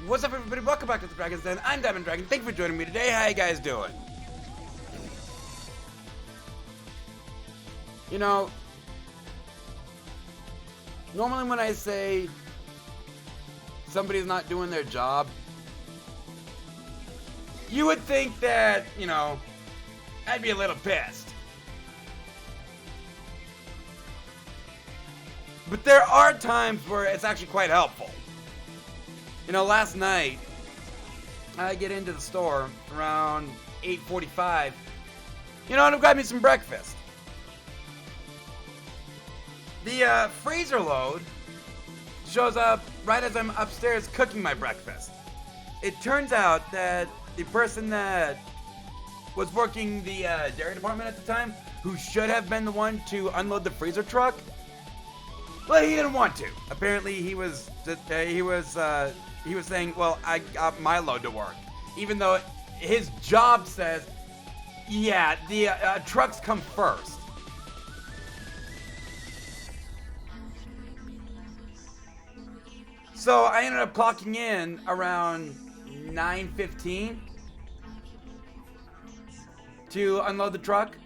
What's up, everybody? Welcome back to the Dragon's Den. I'm Diamond Dragon. Thank you for joining me today. How you guys doing? You know, normally when I say somebody's not doing their job, you would think that, you know, I'd be a little pissed. But there are times where it's actually quite helpful. You know, last night, I get into the store around 8:45. You know, and I've got me some breakfast. The freezer load shows up right as I'm upstairs cooking my breakfast. It turns out that the person that was working the dairy department at the time, who should have been the one to unload the freezer truck, well, he didn't want to. Apparently, he was saying, well, I got my load to work. Even though his job says, yeah, the trucks come first. So I ended up clocking in around 9:15 to unload the truck.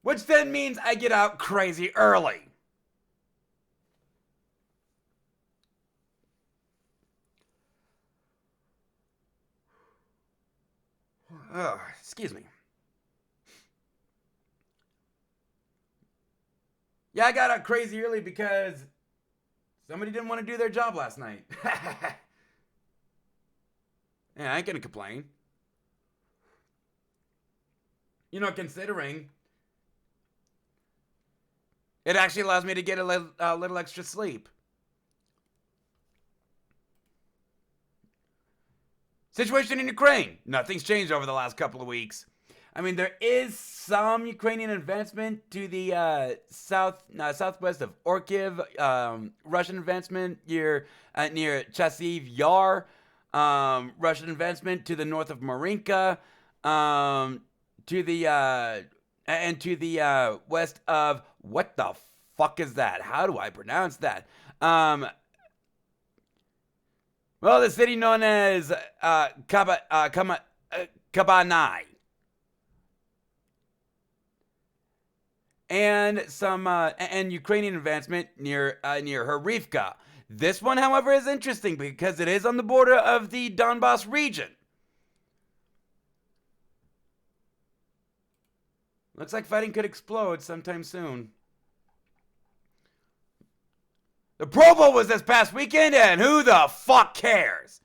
Which then means I get out crazy early. Oh, excuse me. Yeah, I got out crazy early because somebody didn't want to do their job last night. Yeah, I ain't gonna complain. You know, considering it actually allows me to get a little extra sleep. Situation in Ukraine. Nothing's changed over the last couple of weeks. I mean, there is some Ukrainian advancement to the southwest of Orkiv, Russian advancement near Chasiv Yar, Russian advancement to the north of Marinka, to the west of, what the fuck is that? How do I pronounce that? Well, the city known as Kabanai. And some and Ukrainian advancement near Harivka. This one, however, is interesting because it is on the border of the Donbass region. Looks like fighting could explode sometime soon. The Pro Bowl was this past weekend, and who the fuck cares?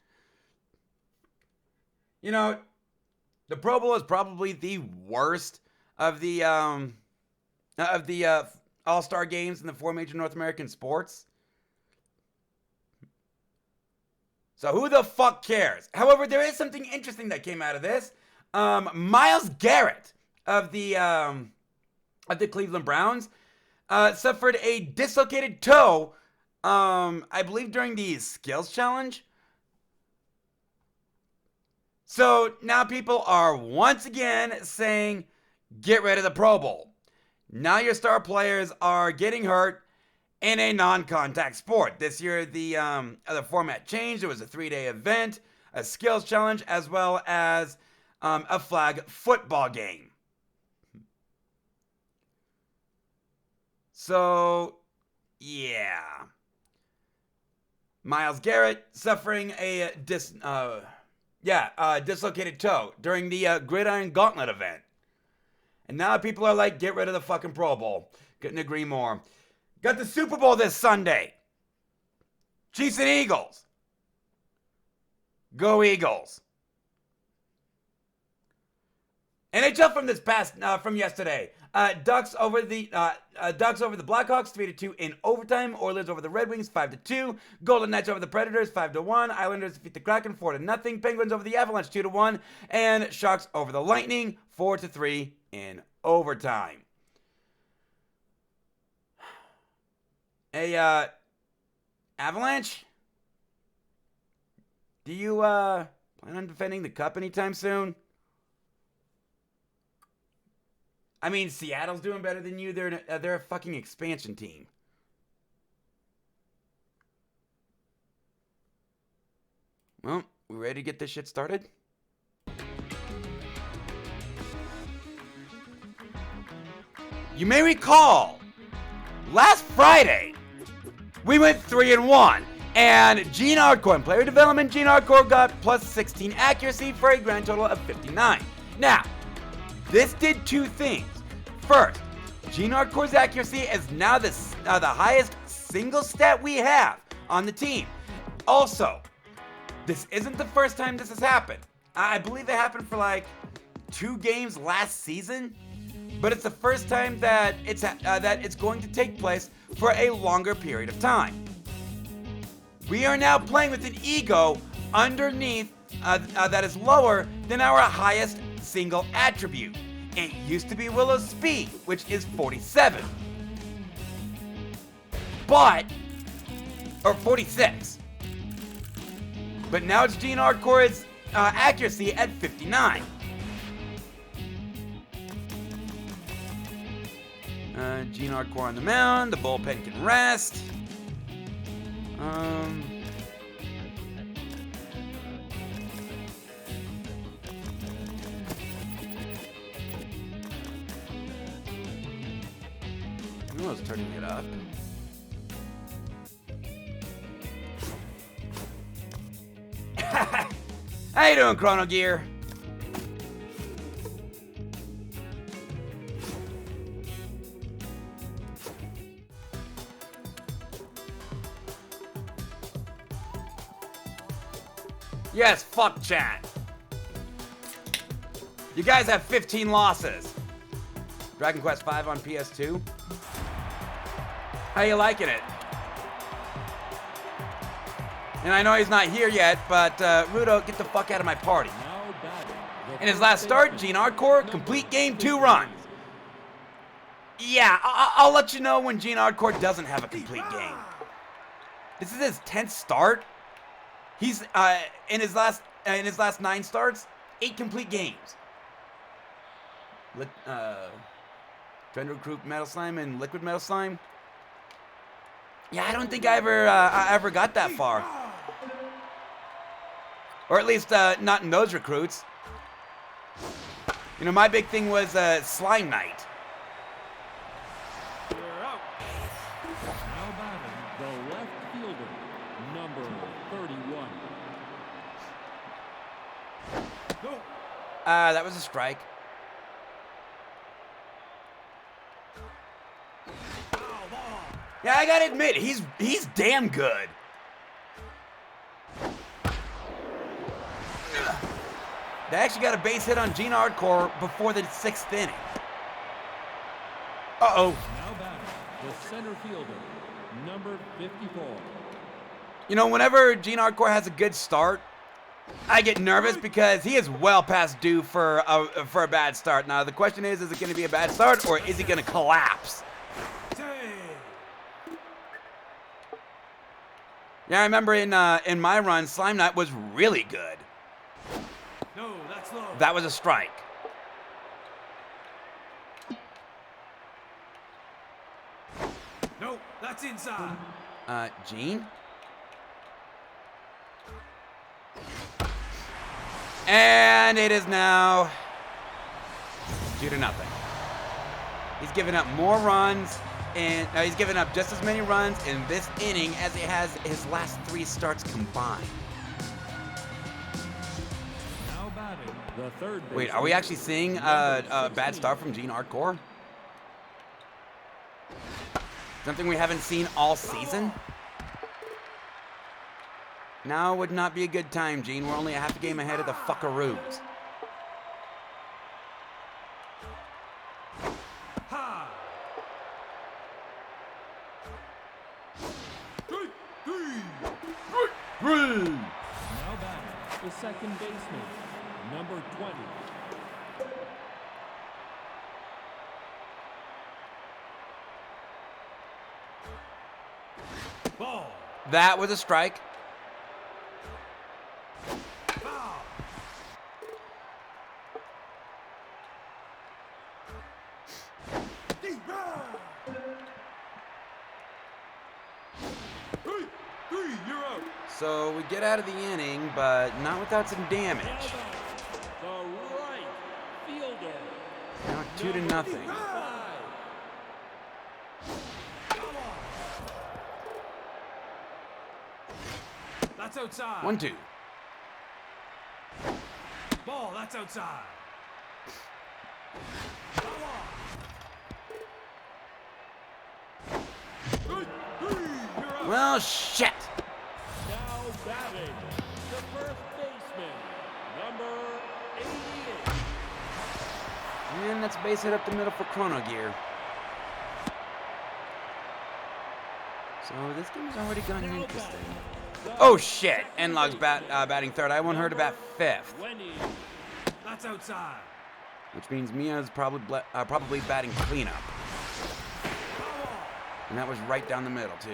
You know, the Pro Bowl is probably the worst of the All-Star games in the four major North American sports. So who the fuck cares? However, there is something interesting that came out of this. Myles Garrett of the Cleveland Browns suffered a dislocated toe, I believe during the skills challenge. So now people are once again saying, get rid of the Pro Bowl. Now your star players are getting hurt in a non-contact sport. This year, the format changed. It was a 3-day event, a skills challenge, as well as a flag football game. So, yeah. Myles Garrett suffering a dislocated toe during the Gridiron Gauntlet event. And now people are like, get rid of the fucking Pro Bowl. Couldn't agree more. Got the Super Bowl this Sunday. Chiefs and Eagles. Go Eagles. NHL from yesterday. Ducks over the Blackhawks 3-2 in overtime. Oilers over the Red Wings 5-2. Golden Knights over the Predators 5-1. Islanders defeat the Kraken 4-0. Penguins over the Avalanche 2-1, and Sharks over the Lightning 4-3 in overtime. Hey, Avalanche? Do you plan on defending the cup anytime soon? I mean, Seattle's doing better than you. They're a fucking expansion team. Well, we ready to get this shit started? You may recall, last Friday, we went 3-1. And Gene Hardcore, in player development, Gene Hardcore got plus 16 accuracy for a grand total of 59. Now, this did two things. First, Gene Hardcore's accuracy is now the highest single stat we have on the team. Also, this isn't the first time this has happened. I believe it happened for like 2 games last season, but it's the first time that it's going to take place for a longer period of time. We are now playing with an ego underneath that is lower than our highest single attribute. It used to be Willow's speed, which is 47. Or 46. But now it's Gene Hardcore's accuracy at 59. Gene Hardcore on the mound. The bullpen can rest. I was turning it up. How you doing, Chrono Gear? Yes, fuck chat. You guys have 15 losses. Dragon Quest V on PS2. How you liking it? And I know he's not here yet, but Rudo, get the fuck out of my party. In his last start, Gene Hardcore, complete game 2 runs. Yeah, I'll let you know when Gene Hardcore doesn't have a complete game. This is his 10th start. He's in his last 9 starts, 8 complete games. Trend Recruit Metal Slime and Liquid Metal Slime. Yeah, I don't think I ever got that far. Or at least not in those recruits. You know, my big thing was Slime Knight. Now batting the left fielder, number 31. That was a strike. Yeah, I gotta admit, he's damn good. They actually got a base hit on Gene Hardcore before the 6th inning. Uh-oh. Now batting the center fielder, number 54. You know, whenever Gene Hardcore has a good start, I get nervous because he is well past due for a bad start. Now the question is it going to be a bad start or is he going to collapse? Yeah, I remember in my run, Slime Knot was really good. No, that's low. That was a strike. No, that's inside. Gene? And it is now 2-0. He's given up more runs, and he's given up just as many runs in this inning as he has his last 3 starts combined. Now batting the third baseman. Wait, are we actually seeing a bad start from Gene Hardcore? Something we haven't seen all season? Now would not be a good time, Gene. We're only a half a game ahead of the Fuckaroos. Ha! Now batting the second baseman, number 20. Ball. That was a strike. Foul. You're out. So we get out of the inning, but not without some damage. The right fielder. Now 2-0. That's outside. 1-2. Ball, that's outside. Well, shit. Now batting the first baseman, number 88. And that's base hit up the middle for Chrono Gear. So this game's already gotten interesting. Oh shit! Enlog's batting third. I want her to bat fifth, 20. That's outside. which means Mia's probably batting cleanup. And that was right down the middle too.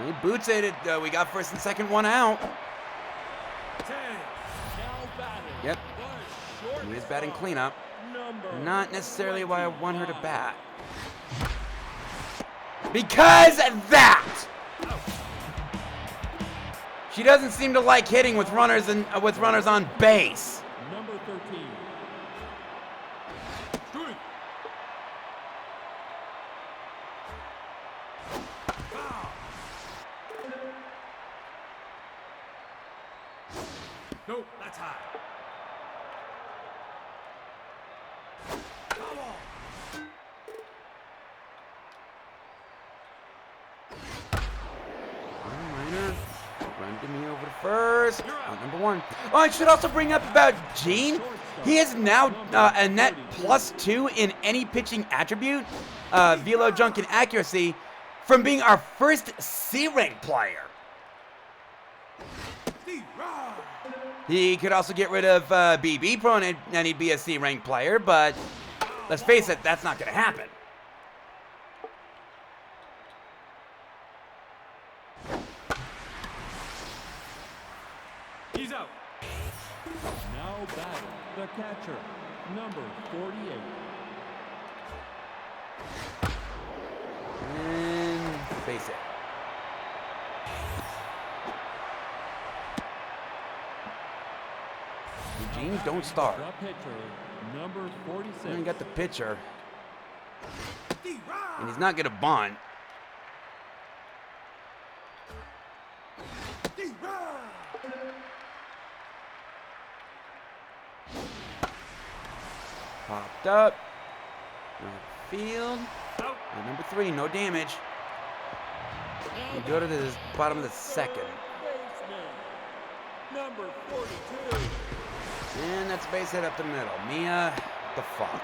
He boots it. We got first and second, one out. 10. Now batting. Yep. The short Mia's batting stop, cleanup. number Not necessarily why I want her to bat. Because that! She doesn't seem to like hitting with runners on base. number 13. Strike. Foul. No, that's high. Foul. Minor, run to me over to first. Number 1. Oh, I should also bring up about Gene. He is now a net +2 in any pitching attribute, velo, junk, and accuracy, from being our first C-rank player. He could also get rid of BB Pro and he'd be a C-rank player, but let's face it, that's not going to happen. He's out. Now batting the catcher, number 48. And face it. Eugene, don't start. The pitcher, number 46. And you got the pitcher. And he's not going to bunt. Popped up. Right field. And number 3, no damage. We go to the bottom of the second. Baseman, number 42. And that's base hit up the middle. Mia, the fuck.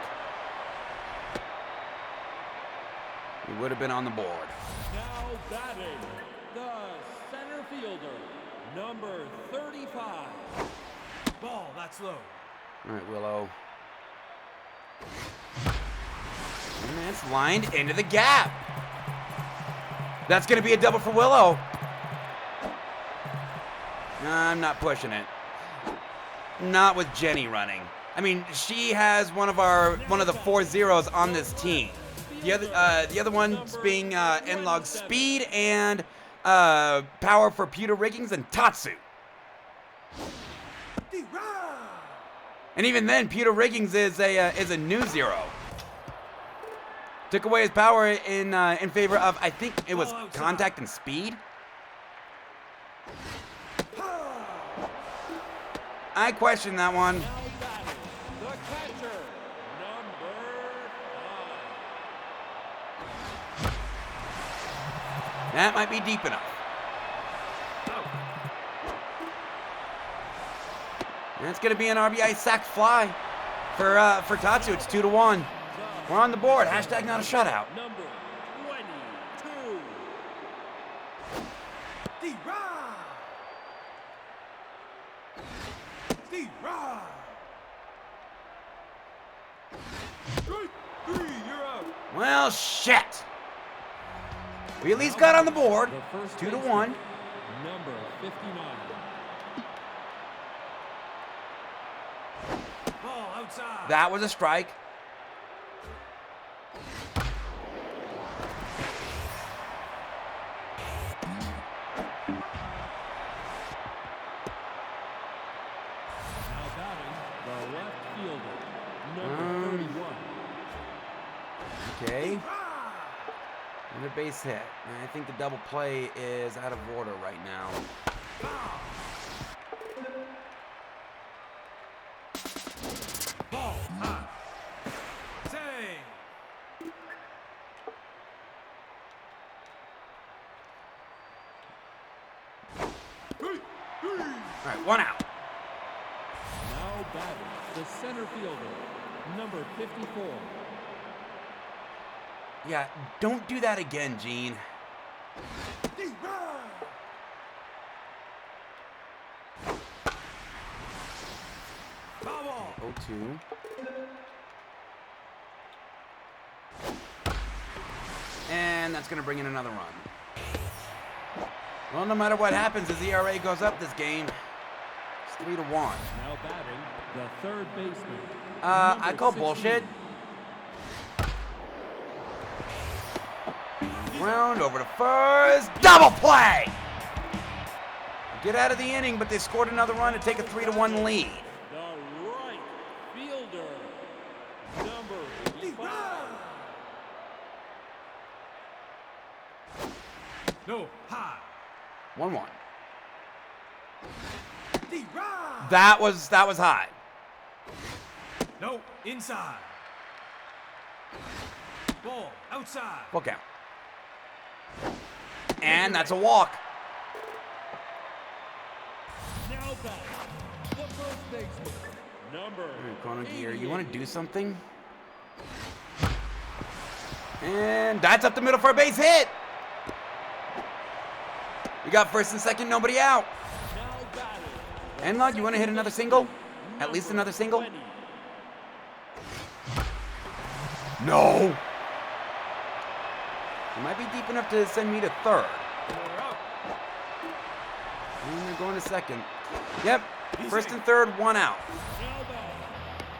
He would have been on the board. Now batting, the center fielder, number 35. Ball, that's low. All right, Willow. And that's lined into the gap. That's going to be a double for Willow. I'm not pushing it. Not with Jenny running. I mean, she has one of the 4 zeros on this team. The other ones being N-Log speed and power for Pewter Riggings and Tatsu. And even then, Pewter Riggings is a new 0. Took away his power in favor of, I think it was contact and speed. I question that one. The catcher, number 5. That might be deep enough. And it's going to be an RBI sac fly for Tatsu. It's 2-1. We're on the board. Hashtag not a shutout. Number 22. Well, shit. We at least got on the board. The first 2-1. baseman, number 59. Ball outside. That was a strike. Now batting, the left fielder, number 31. Okay. Another base hit. And I think the double play is out of order right now. Ball high. Say. All right, 1 out. Now batting, the center fielder, number 54. Yeah, don't do that again, Gene. Ball. 0-2. And that's going to bring in another run. Well, no matter what happens, his ERA goes up this game. It's 3-1. Now batting, the third baseman. I call 16. bullshit. Round over to first. Double play! Get out of the inning, but they scored another run to take a 3-1 lead. The right fielder, number 85. No, high. 1-1. That was high. No, inside. Ball outside. Full count. And that's a walk. Now batting, the first baseman, number Chrono Gear, 88. you want to do something? And that's up the middle for a base hit. We got first and second, nobody out. Now batting, N-Log, you want to hit another single? At least another single? 20. No. It might be deep enough to send me to third. And they're going to second. Yep. First and third, 1 out. Now batting,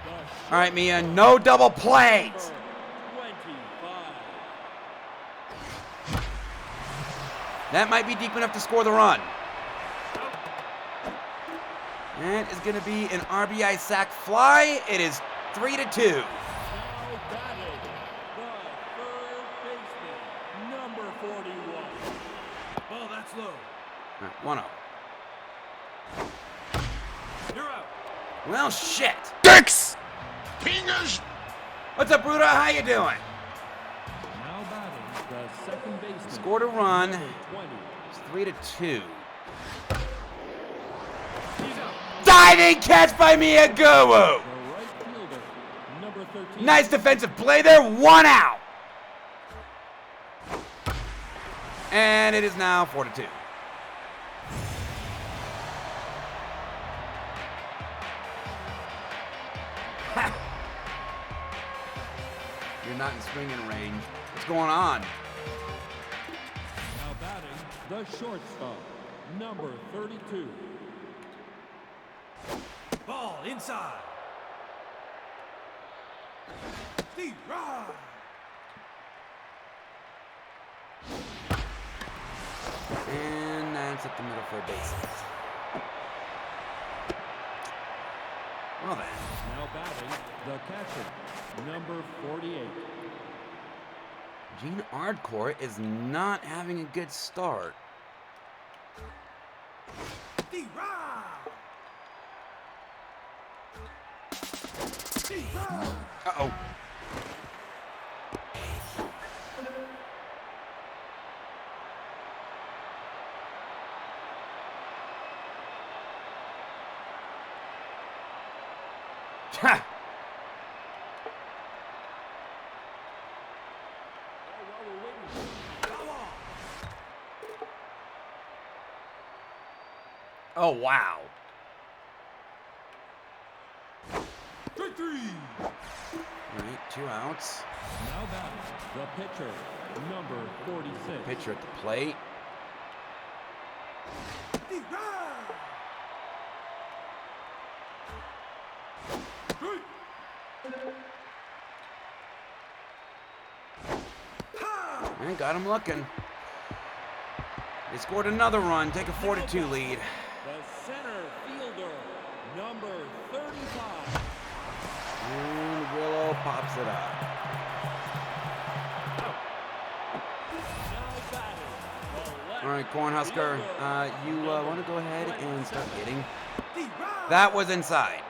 the All right, Mia, no double plays. short 25. That might be deep enough to score the run. That is going to be an RBI sac fly. It is 3-2. Now batting, the third baseman, number 41. Ball, that's low. All right, 1-0. You're out. Well, shit. Dicks! Fingers! What's up, Bruder? How you doing? Now batting, the second baseman. Scored a run. number 20. It's 3-2. He's out. Diving catch by Miyaguwu. The right fielder, number 13. Nice defensive play there. 1 out. And it is now 4-2. You're not in swinging range. What's going on? Now batting, the shortstop, number 32. Ball inside. Steve, run. And that's at the middle for bases. Well then. Now batting, the catcher, number 48. Gene Ardcore is not having a good start. Steve, run. Steve, run. Uh-oh. Ha! Oh, wow. 3-3. All right, 2 outs. Now batting, the pitcher, number 46. Pitcher at the plate. Steve, run. Good. And got him looking. They scored another run, take a 4-2 lead. The center fielder, number 35. And Willow pops it up. Now batting, the left All right, Cornhusker, fielder, you want to go ahead and start hitting. Steve, run. That was inside.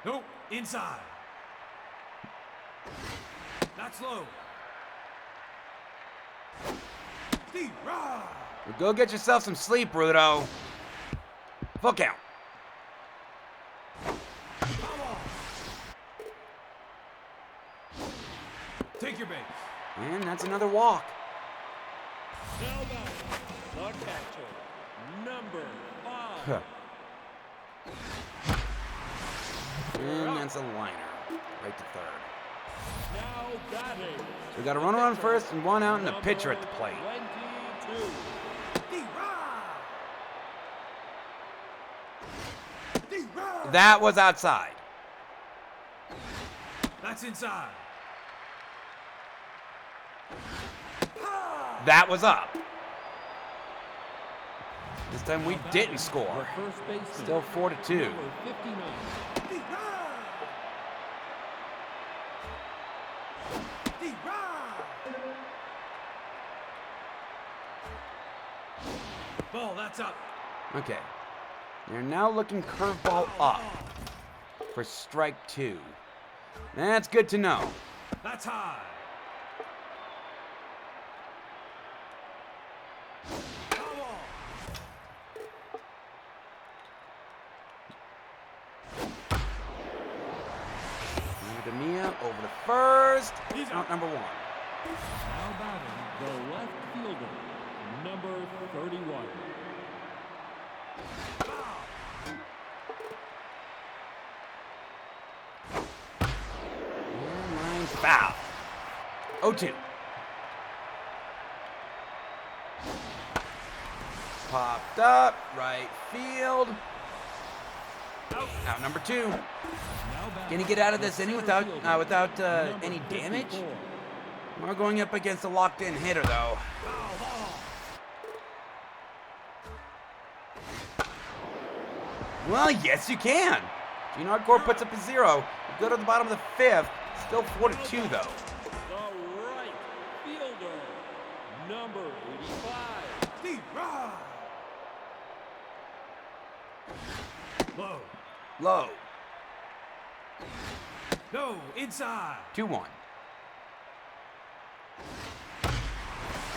Nope, inside. That's low. Steve, run. Well, go get yourself some sleep, Rudo. Full count. Take your base. And that's another walk. Now batting, the catcher, number 5. Huh. And that's a liner. Right to third. Now batting, So we got a runner on first and 1 out and a pitcher at the plate. 22. Steve, run. Steve, run. That was outside. That's inside. That was up. This time we didn't The score. first baseman, Still 4-2. number 59. Steve, run. Steve, run. Ball, that's up. Okay. They're now looking curveball up for strike 2. That's good to know. That's high. Foul ball. Over to Mia, over to first. He's Out out. number 1. Now batting, the left fielder, number 31. And line foul. 0-2. Popped up, right field. Out number 2. Now batting, Can he get out of the this inning center without fielder, any number damage? 54. We're going up against a locked-in hitter, though. Foul ball. Well, yes, you can. Gene Hardcore puts up a 0. We go to the bottom of the 5th. Still 4-2, though. The right fielder, number 85. Steve, run. Low. Low. No, inside. 2-1.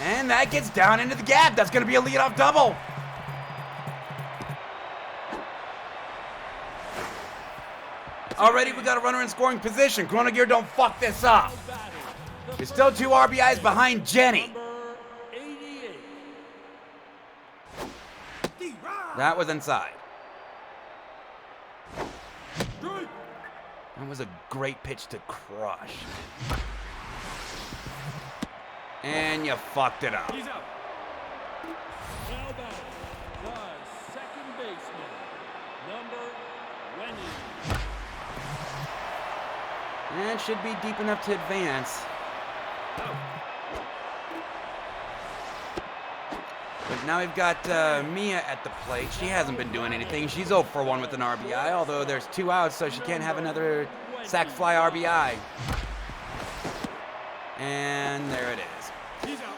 And that gets down into the gap. That's going to be a leadoff double. Already we got a runner in scoring position. Chronogear, don't fuck this up. Now batting, the You're still 2 RBIs behind Jenny. number That was inside. Strike. That was a great pitch to crush. And you fucked it up. He's out. Now batting, the second baseman, number 20. And should be deep enough to advance. But now we've got Mia at the plate. She hasn't been doing anything. She's 0 for 1 with an RBI, although there's 2 outs, so she can't have another sac fly RBI. And there it is. He's out.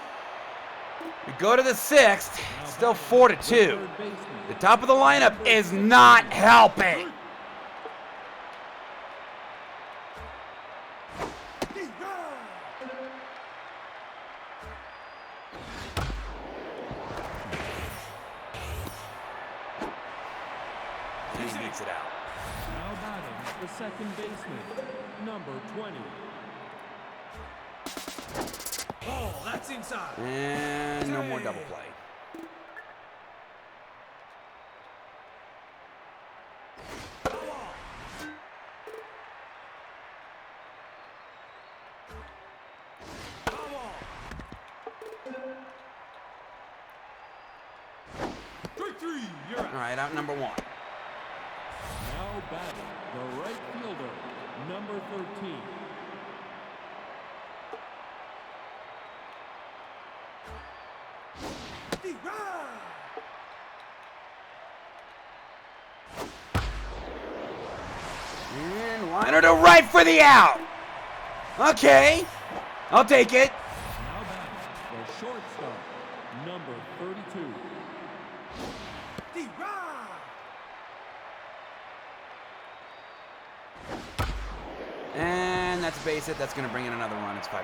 We go to the 6th, still 4-2. The top of the lineup is not helping. And he beats it out. Now batting, the second baseman, number 20. Oh, that's inside. And no more double play. Strike 3. You're out. All right, out number 1. Now batting, the right fielder, number 13. And liner to right for the out. Okay, I'll take it. Now batting, the shortstop, number 32. And that's a base hit. That's going to bring in another run. It's 5-2.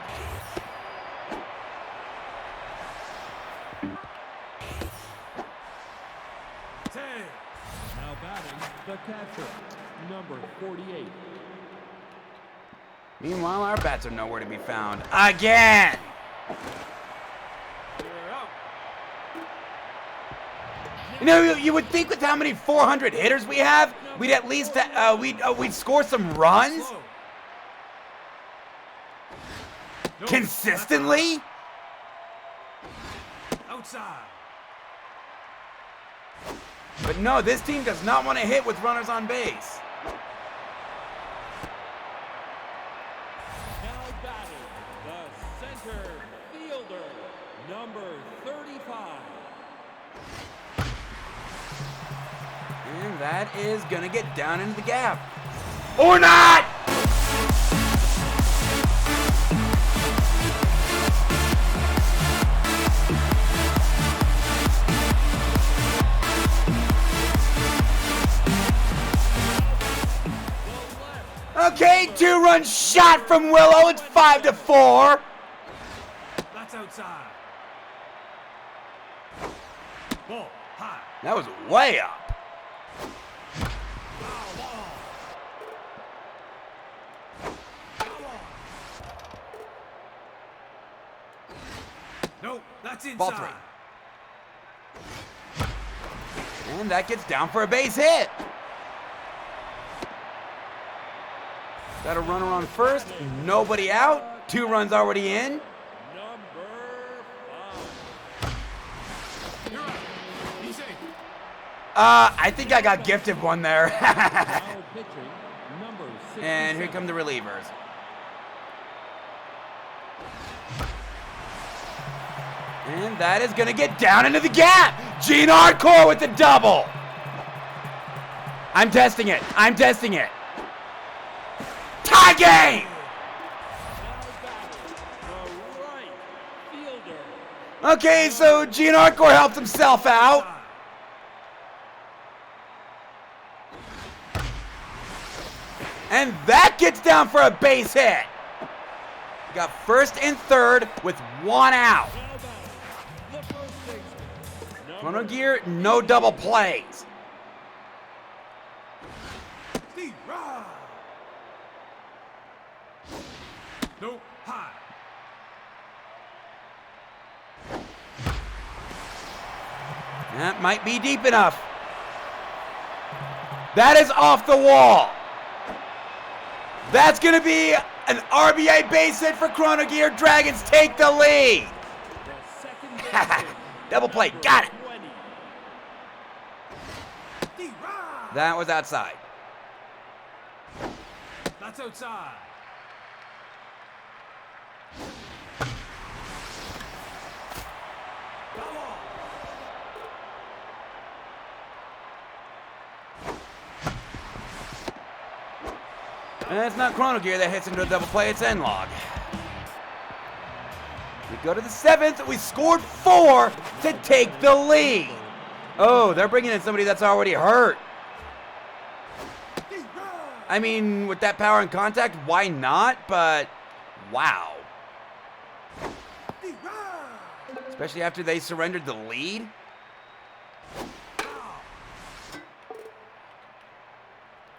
Now batting, the catcher, number 48. Meanwhile, our bats are nowhere to be found. Again! You're out. You know, you would think with how many 400 hitters we have, we'd at least we'd score some runs Slow. No, consistently. outside. But no, this team does not want to hit with runners on base. Now batting, the center fielder, number 35. And that is gonna get down into the gap. Or not! Okay, 2-run shot from Willow. It's 5-4. That's outside. Ball high. That was way up. Foul ball. Foul ball. No, that's inside. Ball 3. And that gets down for a base hit. Got a runner on first, nobody out, 2 runs already in. Number 5. You're out. He's safe. I think I got gifted one there. Now pitching, number 67. And here come the relievers. And that is gonna get down into the gap. Gene Hardcore with the double. I'm testing it. Tie game. Now batting, the right fielder. Okay, so Gene Hardcore helped himself out. And that gets down for a base hit. Got first and third with 1 out. Now batting, the first baseman, Chrono number Gear, no double plays. D-Rod. No, high. That might be deep enough. That is off the wall. That's going to be an RBI base hit for Chrono Gear. Dragons take the lead. The second baseman, Double play. number Got it. 20. D-Rod. That was outside. That's outside. Come on. And it's not Chrono Gear that hits into a double play. It's N-Log. We go to the 7th. We scored 4 to take the lead. Oh, they're bringing in somebody that's already hurt. D-Rod. I mean, with that power and contact, why not? But, wow. D-Rod. Especially after they surrendered the lead.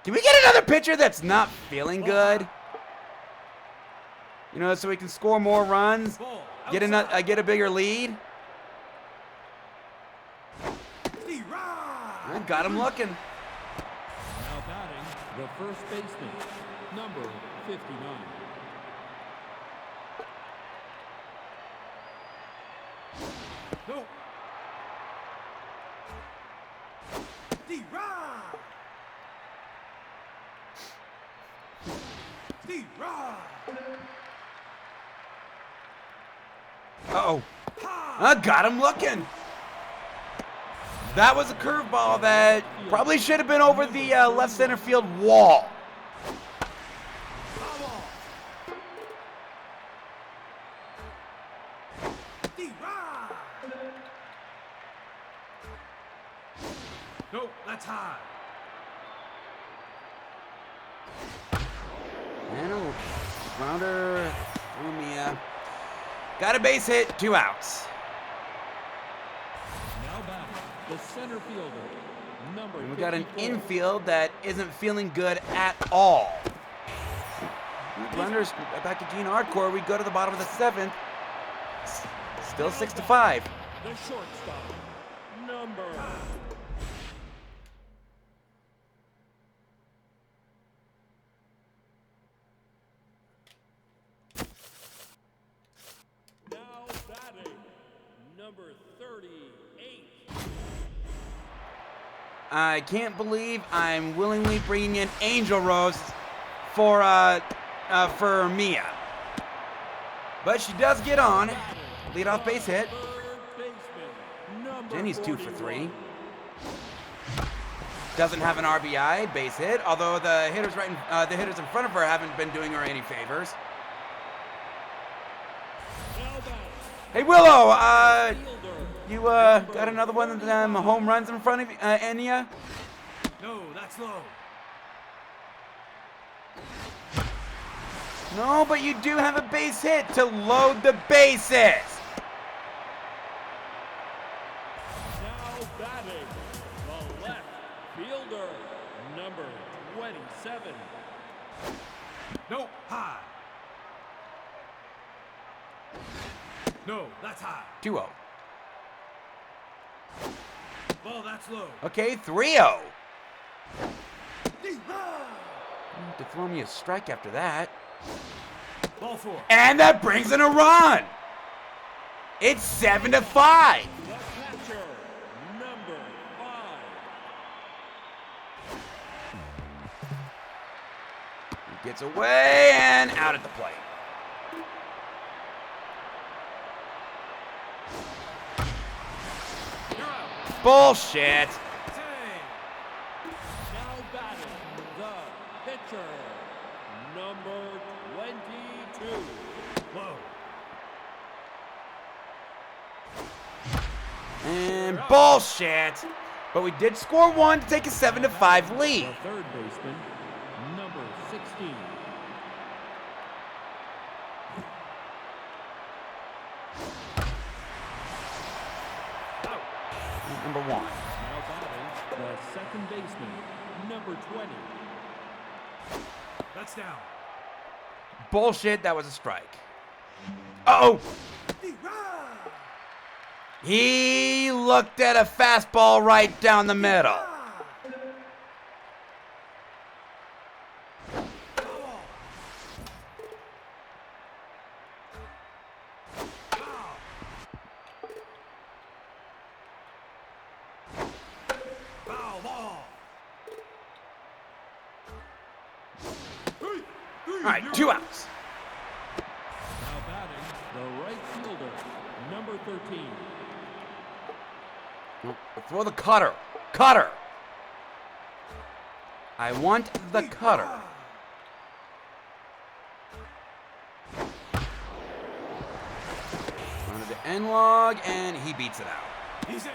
Can we get another pitcher that's not feeling good? You know, so we can score more runs, Ball. get a bigger lead. D-Rod. I got him looking. Now batting, the first baseman, number 59. No. D-Rod. D-Rod. Uh-oh. I got him looking. That was a curveball that probably should have been over the left center field wall. Come on. D-Rod. No, that's high. And a rounder through Mia. Got a base hit, 2 outs. Now batting, the center fielder, number And we got an 54. infield that isn't feeling good at all. Runners back to Gene Hardcore. We go to the bottom of the 7th. Still 6-5. The shortstop, number. Now batting, number 38. I can't believe I'm willingly bringing in Angel Rose for Mia. But she does get on. Leadoff base hit. Third baseman, number Jenny's 2 for 3. 41. Doesn't have an RBI base hit, although the hitters in front of her haven't been doing her any favors. Now batting, Hey Willow, fielder, you got another one of them home runs in front of you, Enya? No, that's low. No, but you do have a base hit to load the bases. now batting, the left fielder, number 27. No, high. No, that's high. 2-0. Ball, that's low. Okay, 3-0. D-Rod. You have to throw me a strike after that. Ball 4. And that brings in a run. It's 7-5. The catcher, number 5. He gets away and out at the plate. You're out. Bullshit. Save. Now batting, the pitcher, number 22. Low. And bullshit. But we did score 1 to take a 7-5 lead. The third baseman, number 16. Number 1. Now batting, the second baseman, number 20. That's down. Bullshit, that was a strike. Uh-oh. D-Rod. He looked at a fastball right down the middle. All right, 2 outs. Now batting, the right fielder, number 13. Throw the cutter. Cutter. I want the cutter. Under the end log, and he beats it out. He's safe.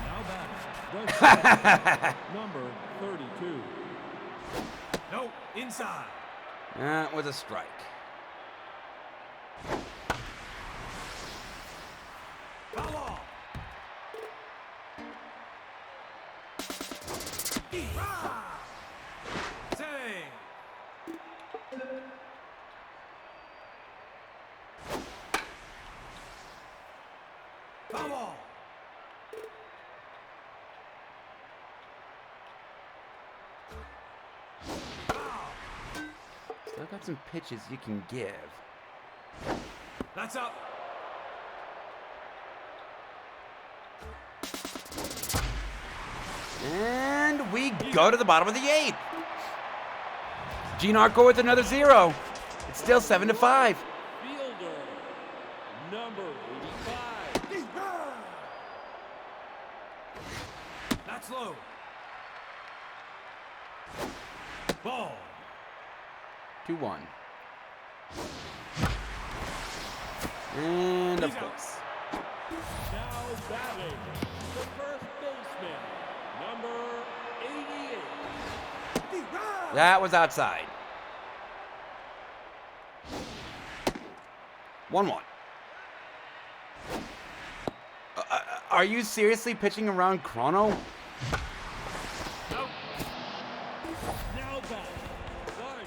Now batting, the shortstop, number 32. No, inside. That was a strike. Foul ball. Save. Foul ball. Still got some pitches you can give. That's up. And we go to the bottom of the 8th. Gene Arco with another 0. It's still 7-5. Fielder, number 85. That's low. Ball. 2-1. And of He's out. course. Now batting, the first baseman, number 88. That was outside. 1-1. Are you seriously pitching around Chrono? Nope. Now batting, Garden.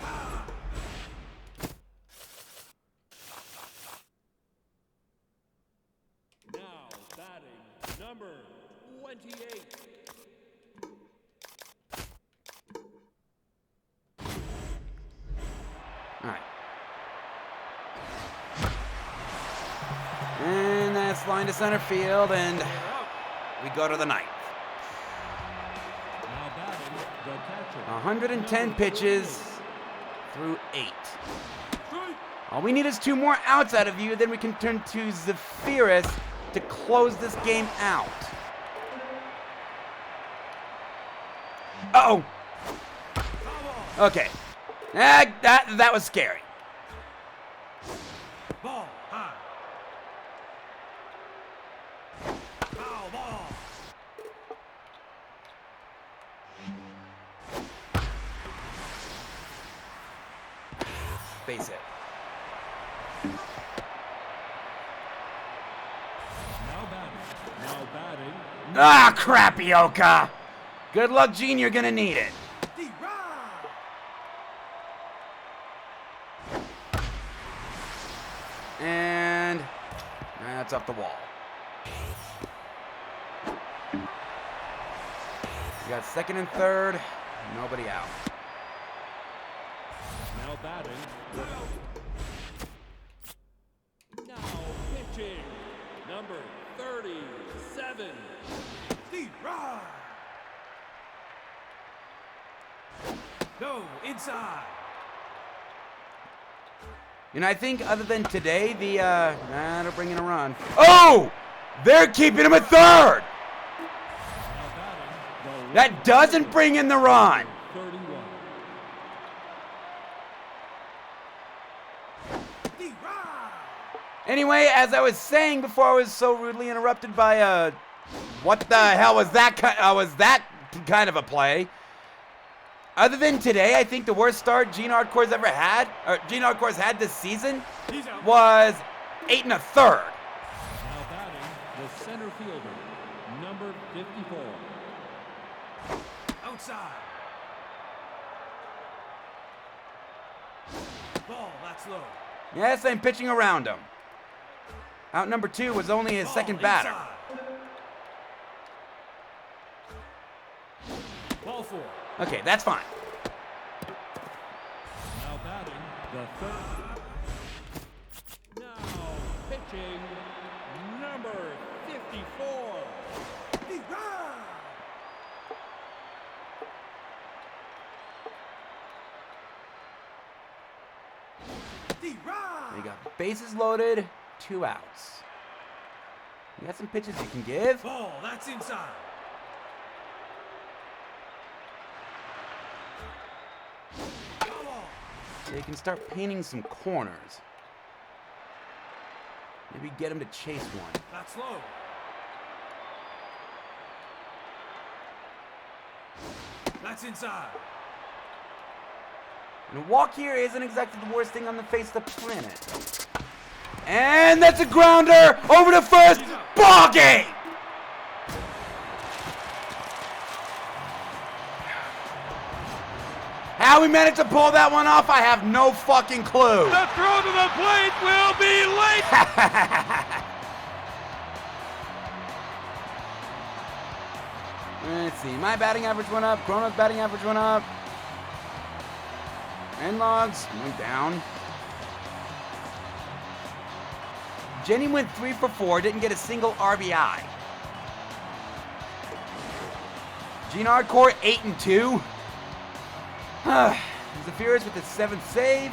Now batting, number 28. All right. And that's line to center field, and we go to the 9th. Now batting, the catcher. 110 pitches through 8. Strike. All we need is 2 more outs out of you, then we can turn to Zephyrus to close this game out. Uh-oh. Foul ball. Okay. That was scary. Ball. High. Foul ball. Base hit. Now batting, Ah, crapioka! Good luck, Gene. You're gonna need it. And that's off the wall. We got second and third. Nobody out. now batting, now pitching, number 37. No, inside. And I think other than today, they'll bring in a run. Oh! They're keeping him at third! Now batting, the That doesn't bring in the run. 31. Anyway, as I was saying before I was so rudely interrupted by, what the hell was that kind of a play? Other than today, I think the worst start Gene Hardcore's ever had, or Gene Hardcore's had this season, He's out. was 8 1/3. Now batting, the center fielder, number 54. Outside. Ball. That's low. Yes, I'm pitching around him. Out number 2 was only his Ball, second batter. inside. Ball 4. Okay, that's fine. Now batting, the third. Now pitching, number 54. Easy ride. You got bases loaded, 2 outs. You got some pitches you can give. Ball, that's inside. Foul ball. So you can start painting some corners. Maybe get him to chase one. That's low. That's inside. And a walk here isn't exactly the worst thing on the face of the planet. And that's a grounder over to first. Ball game! How we managed to pull that one off, I have no fucking clue. The throw to the plate will be late. Let's see. My batting average went up. Chrono's batting average went up. And logs went down. Jenny went 3 for 4. Didn't get a single RBI. Gene Hardcore 8 and 2. Zephyros with his 7th save.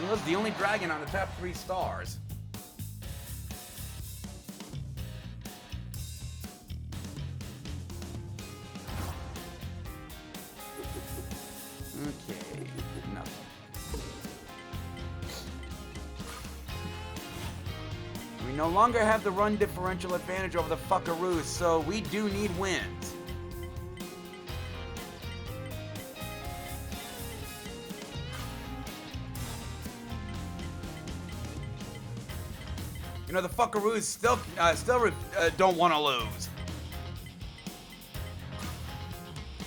He was the only dragon on the top 3 stars. Okay, nothing. We no longer have the run differential advantage over the Fuckaroos, so we do need wins. You know, the Fuckaroos still don't want to lose.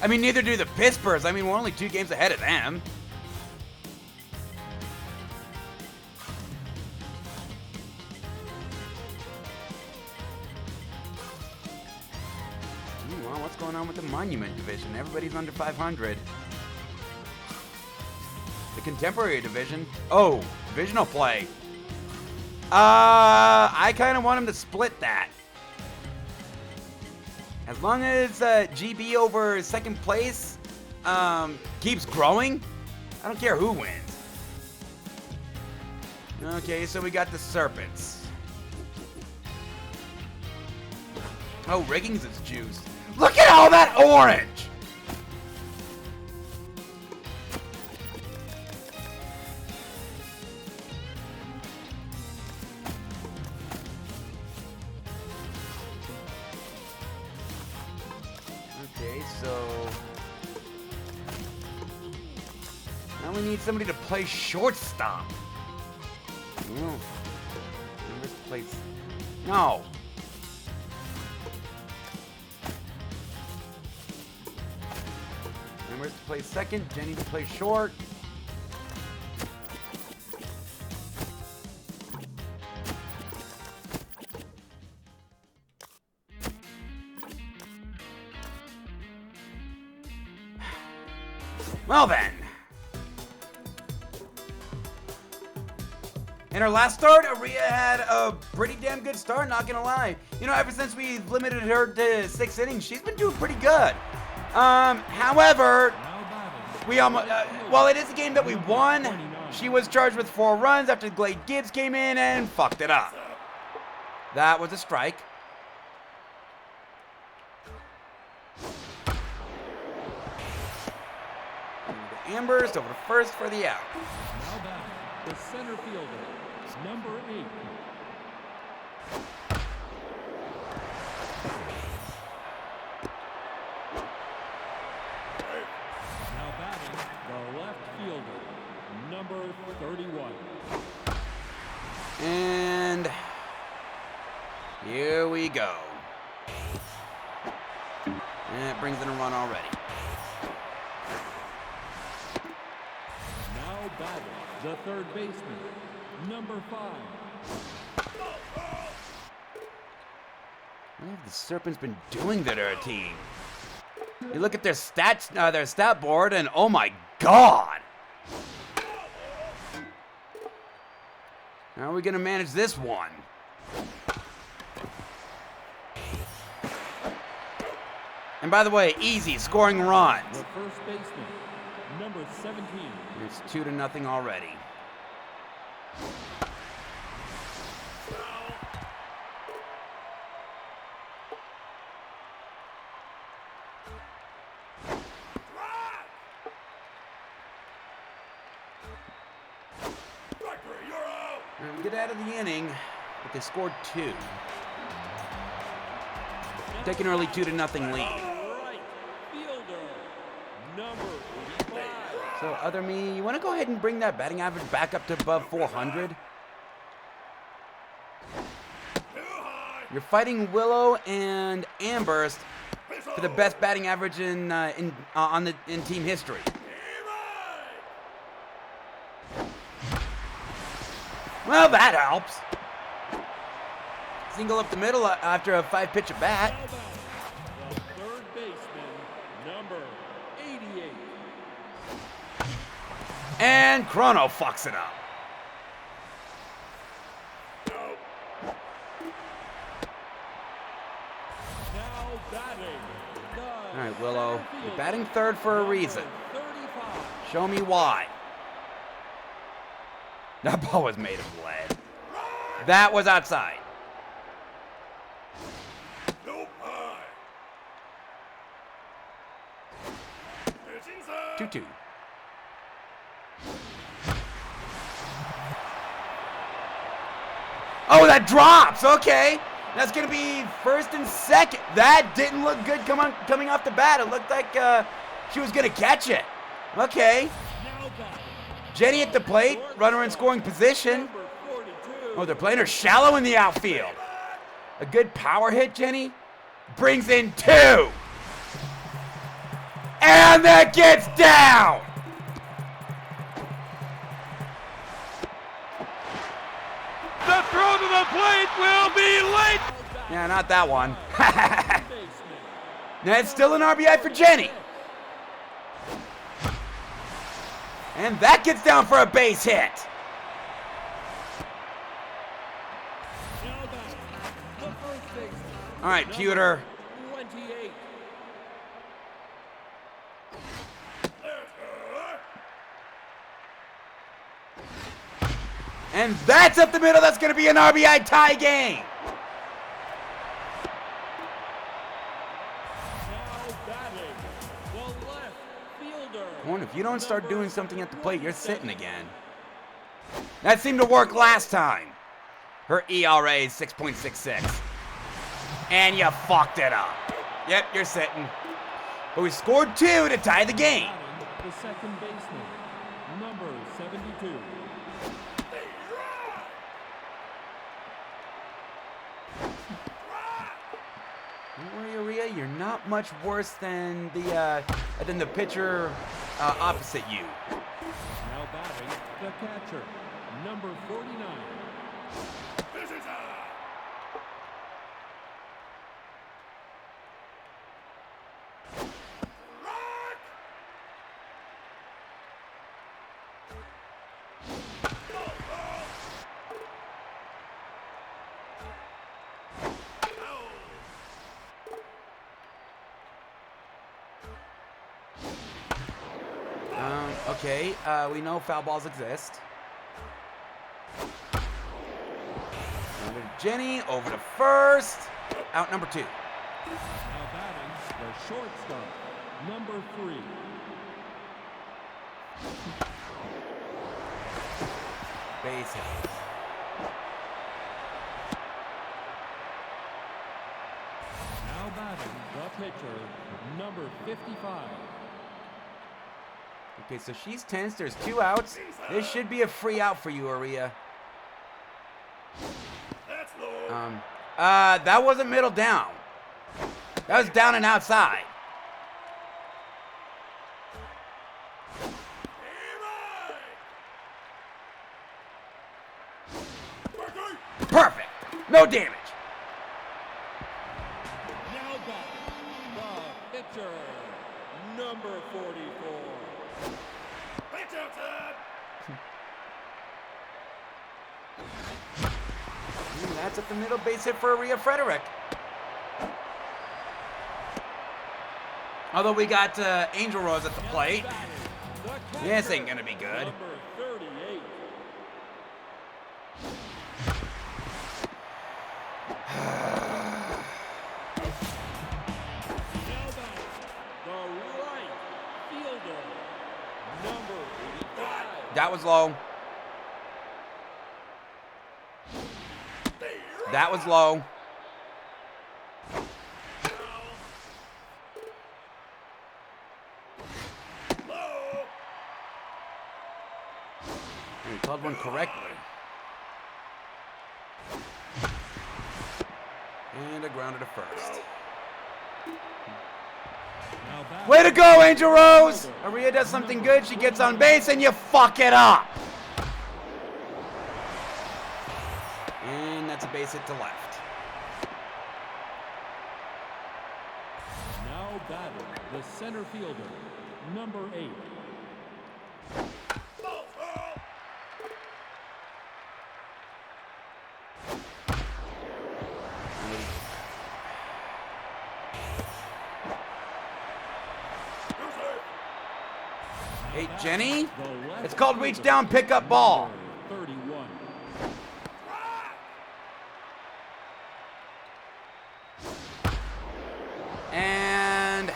I mean, neither do the Pittsburghs. I mean, we're only 2 games ahead of them. Well, what's going on with the Monument division? Everybody's under 500. The Contemporary division. Oh, divisional play. I kind of want him to split that. As long as GB over 2nd place keeps growing, I don't care who wins. Okay, so we got the Serpents. Oh, Riggins is juiced. Look at all that orange! Okay, so now we need somebody to play shortstop. Oh. Where's the place? No. Embers to play second, Jenny to play short. Well then. In her last start, Aria had a pretty damn good start, not gonna lie. You know, ever since we limited her to 6 innings, she's been doing pretty good. However, we almost, while it is a game that we won, she was charged with 4 runs after Glade Gibbs came in and fucked it up. That was a strike. Amber's over to first for the out. Now back, the center fielder, number 8. Now batting, the left fielder, number 31. And here we go. And it brings in a run already. Now batting, the third baseman, number 5. What have the Serpents been doing to their team? You look at their stats, their stat board, and oh my god! How are we gonna manage this one? And by the way, easy, scoring runs. The first baseman, number number 17. It's 2-0 already. And we get out of the inning, but they scored 2. Take an early 2-0 lead. Right fielder, number 85. So, other me, you want to go ahead and bring that batting average back up to above 400? You're fighting Willow and Amberst for the best batting average in team history. Well, that helps. Single up the middle after a 5-pitch at bat. The third baseman, number 88. And Chrono fucks it up. Now batting. All right, Willow, you're batting third for a reason. 35. Show me why. That ball was made of lead. That was outside. 2-2. Oh, that drops. Okay. That's going to be first and second. That didn't look good coming off the bat. It looked like she was going to catch it. Okay. Now batting. Jenny at the plate. Runner in scoring position. Number 42. Oh, they're playing her shallow in the outfield. A good power hit, Jenny. Brings in 2. And that gets down. The throw to the plate will be late. Yeah, not that one. Baseman. Now it's still an RBI for Jenny. And that gets down for a base hit. Now batting. The first baseman. All right, Pewter. 28. And that's up the middle. That's going to be an RBI tie game. Now batting. The left fielder. Warren, if you don't start doing something at the plate, you're sitting again. That seemed to work last time. Her ERA is 6.66. And you fucked it up. Yep, you're sitting. But we scored 2 to tie the game. Batting. The second baseman, number 72. Don't worry, Aria, you're not much worse than the pitcher opposite you. Now batting. The catcher, number 49. Okay, we know foul balls exist. Over to Jenny, over to first. Out number 2. Now batting. The shortstop, number 3. Base hit. Now batting. The pitcher, number 55. Okay, so she's tense. There's 2 outs. This should be a free out for you, Aria. That wasn't middle down. That was down and outside. Perfect. No damage. Now batting. The pitcher, number 44. That's at the middle, base hit for Aria Frederick. Although we got Angel Rose at the plate. This ain't gonna be good. Number 38. Now back, the right fielder, number 85. That was low. That was low. He called one correctly. And a grounder to first. Now back, Way to go, Angel Rose! Aria does something good, she gets on base, and you fuck it up! And that's a base hit to left. now batting, the center fielder, number 8. Hey, Jenny? The left It's called reach fielder, down, pick up ball. number 31. And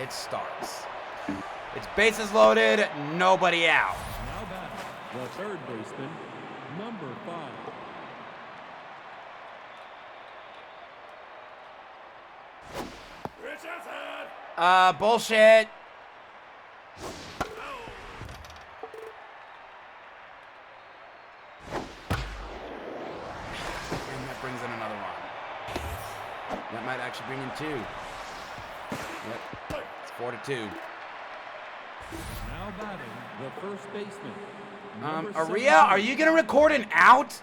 it starts. It's bases loaded, nobody out. Now batting, the third baseman, number 5. Bullshit. And that brings in another run. That might actually bring in 2. Yep, it's 4-2. Now batting, the first baseman, number Aria, 17. are you gonna record an out?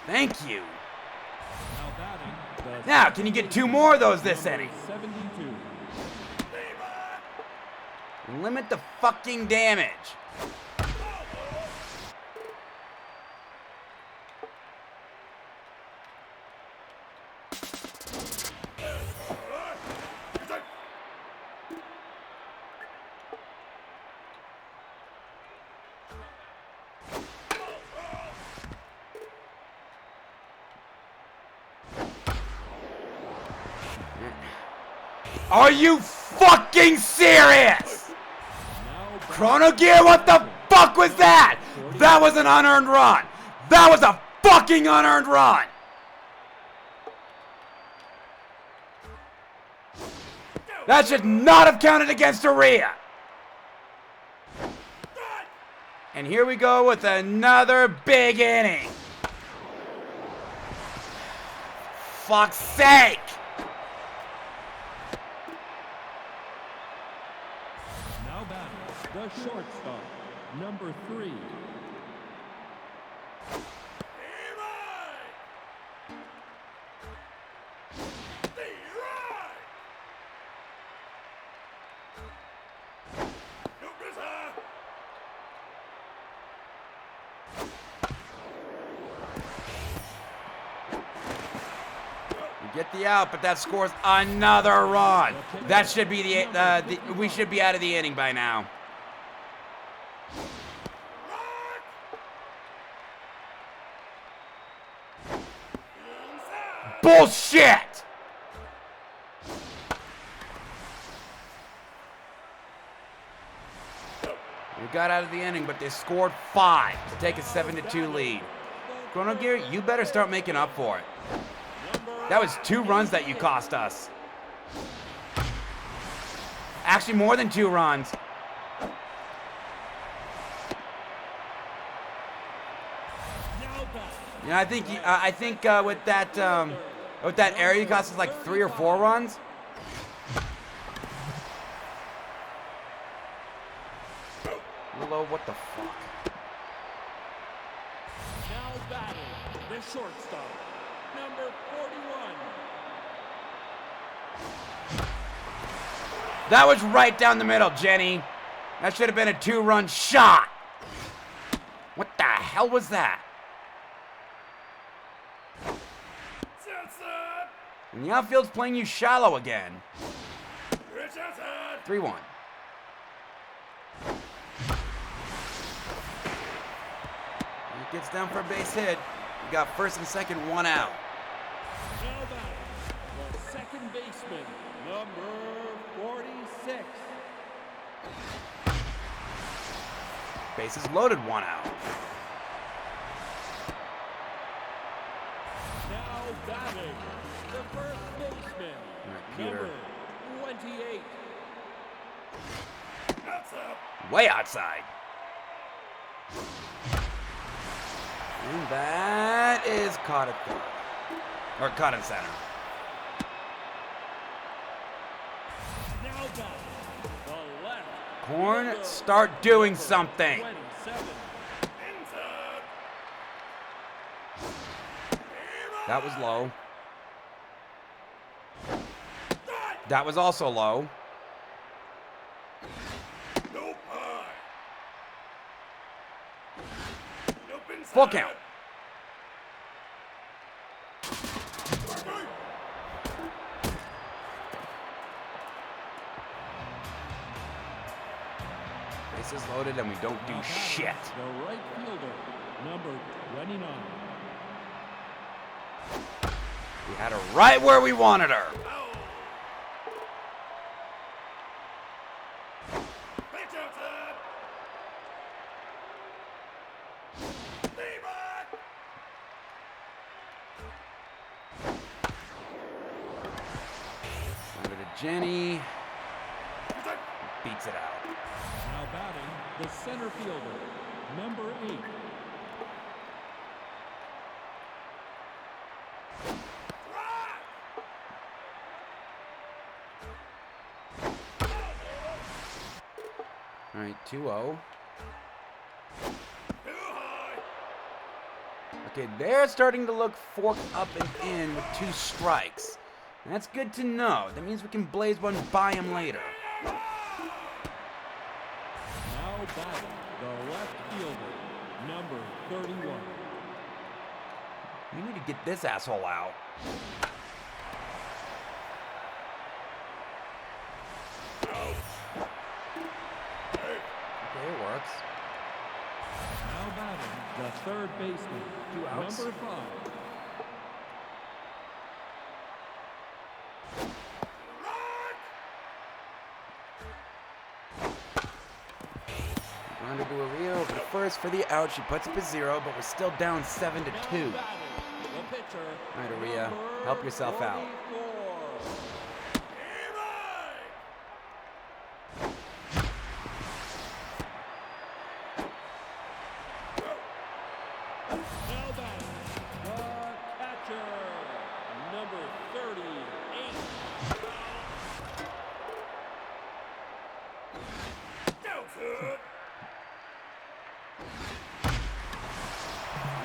Thank you. Now batting, the Now, can you get 2 more of those this number inning? 72. Limit the fucking damage. Are you fucking serious? Now Chrono Gear, what the fuck was that? That was an unearned run. That was a fucking unearned run. That should not have counted against Aria. And here we go with another big inning. Fuck's sake. Now batting, the shortstop, number 3. Get the out, but that scores another run. That should be we should be out of the inning by now. Bullshit! We got out of the inning, but they scored 5 to take a 7-2 lead. Chrono Gear, you better start making up for it. That was 2 runs that you cost us. Actually, more than 2 runs. You know, I think with that error, you cost us like 3 or 4 runs. Willow, what the fuck? Now batting, the shortstop, number 41. That was right down the middle, Jenny. That should have been a 2-run shot. What the hell was that? And the outfield's playing you shallow again. 3-1. He gets down for a base hit. You got first and second, 1 out. Now back, the second baseman, number 46. Bases loaded, 1 out. Now batting, the first baseman, Peter. number 28. Way outside. And that is caught at third. Or caught in center. Now back, the left. Corn, fielder, start doing number something. 27. That was low. That was also low. Full count. Bases loaded and we don't do Now batting, shit. The right fielder, number 29. We had her right where we wanted her. Over to Jenny. Beats it out. Now batting, the center fielder, number 8. All right, 2-0. Okay, they're starting to look forked up and in with 2 strikes. That's good to know. That means we can blaze one by him later. Now batting, the left fielder, number 31. We need to get this asshole out. Okay, it works. Now batting, the third baseman, 2 outs. number 5. Ronda Buario over to first for the out. She puts up a 0, but we're still down 7-2. Now batting, the pitcher, All right, Aria, number help yourself out. 44. Now batting, the catcher, number 38.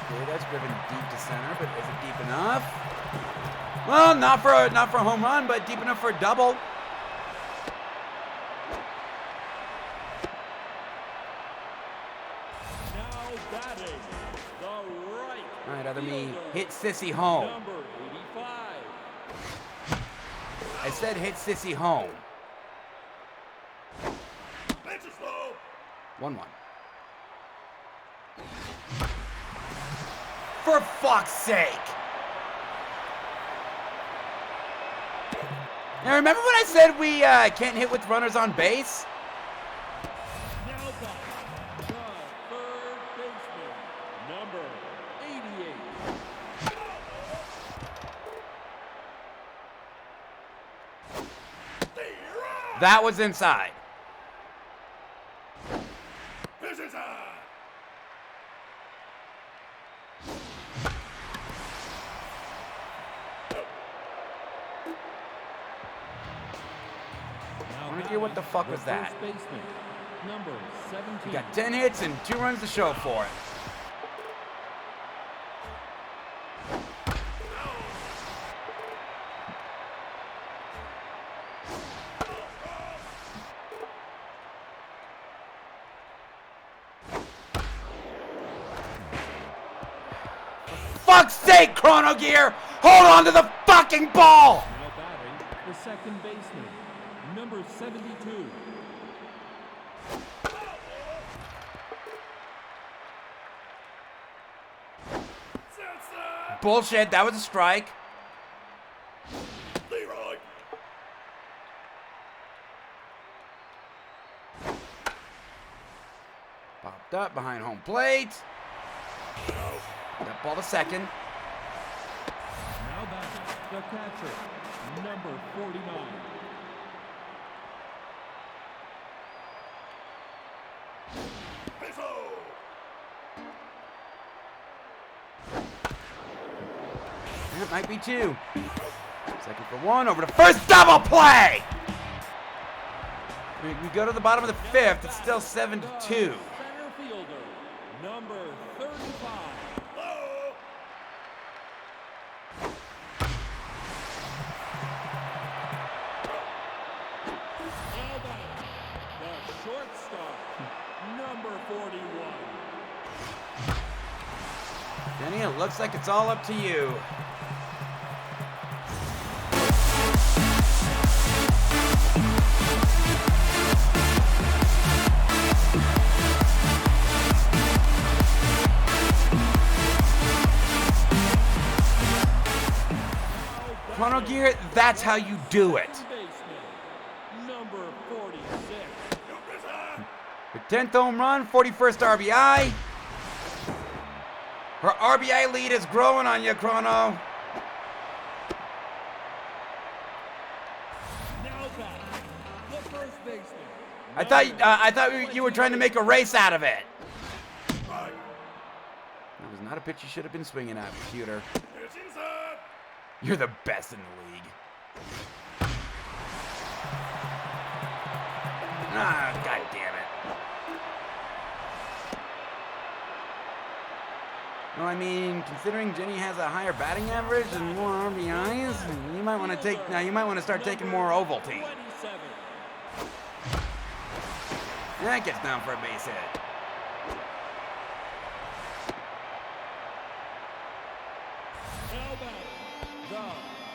Okay, that's driven deep to center, but is it deep enough? Well, not for a home run, but deep enough for a double. Now batting, the right. All right, other me, fielder, hit Sissy home. number 85. I said hit Sissy home. 1-1. For fuck's sake! Now remember when I said we can't hit with runners on base? Now back, the third baseman, number 88. That was inside. Now I wanna hear what the fuck was that. First baseman, number 17. We got 10 hits and 2 runs to show for it. fuck's sake, Chrono Gear! Hold on to the fucking ball! Now batting, the second baseman, number 72. Bullshit, that was a strike. Leroy. Popped up behind home plate. That ball to second. Now batting, the catcher, number 49. That might be two. Second for one, over to first, double play! We go to the bottom of the fifth, it's still 7-2. Center fielder, number 35. Now batting, the shortstop, number 41. Denny, it looks like it's all up to you. Chrono Gear, that's how you do it. Baseman, number 46. Her 10th home run, 41st RBI. Her RBI lead is growing on you, Chrono. Now batting, the first baseman. I thought you were trying to make a race out of it. That was not a pitch you should have been swinging at, computer. You're the best in the league. Ah, god damn it. Well, I mean, considering Jenny has a higher batting average and more RBIs, you might want to start taking more Ovaltine. 27. That gets down for a base hit. Now batting, the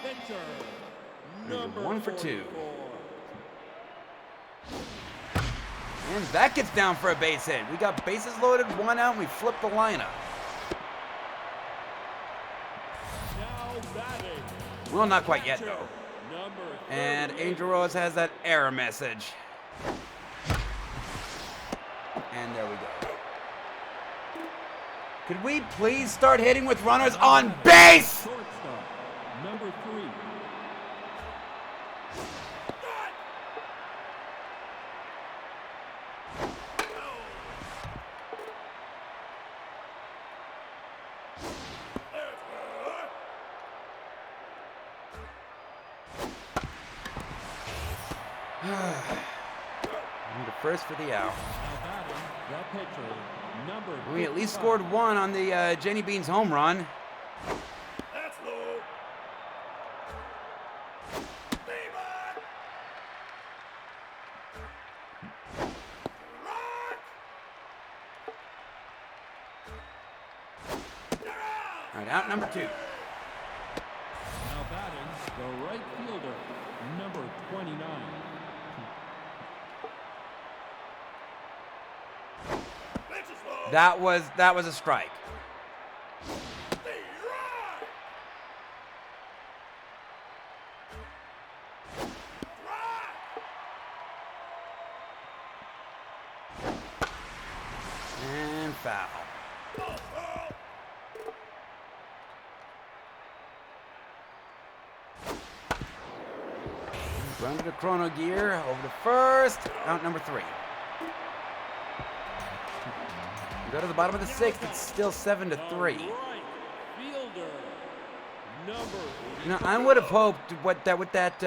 pitcher, number 1 for 2. 44. And that gets down for a base hit. We got bases loaded, 1 out, and we flipped the lineup. Now batting, Well, not quite yet, pitcher, though. number And 38. Angel Rose has that error message. And there we go. Could we please start hitting with runners on base? Shortstop, number 3. And the first for the out. Now batting, the pitcher, number We at least 55. scored 1 on the Jenny Beans home run. That's low. All right, out number 2. Now batting, the right fielder, number 29. That was a strike. And foul. Run to the Chrono Gear, over to first, out number 3. We go to the bottom of the 6th, it's still 7-3. Right fielder, number You know, I would have hoped that with that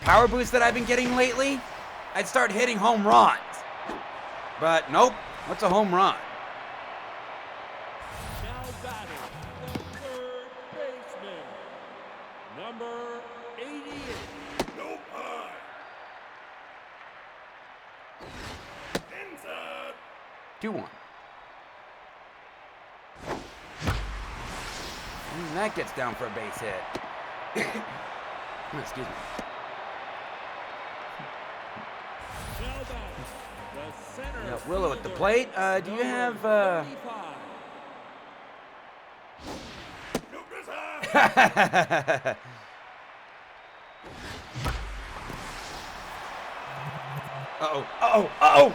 power boost that I've been getting lately, I'd start hitting home runs. But nope, what's a home run? now batting, the third baseman, number 88. No pie. Inside. 2-1. And that gets down for a base hit. Excuse me. Now back, the center Yeah, Willow at the fielder, plate. Do you have? 35. Uh-oh. Uh-oh. Uh-oh.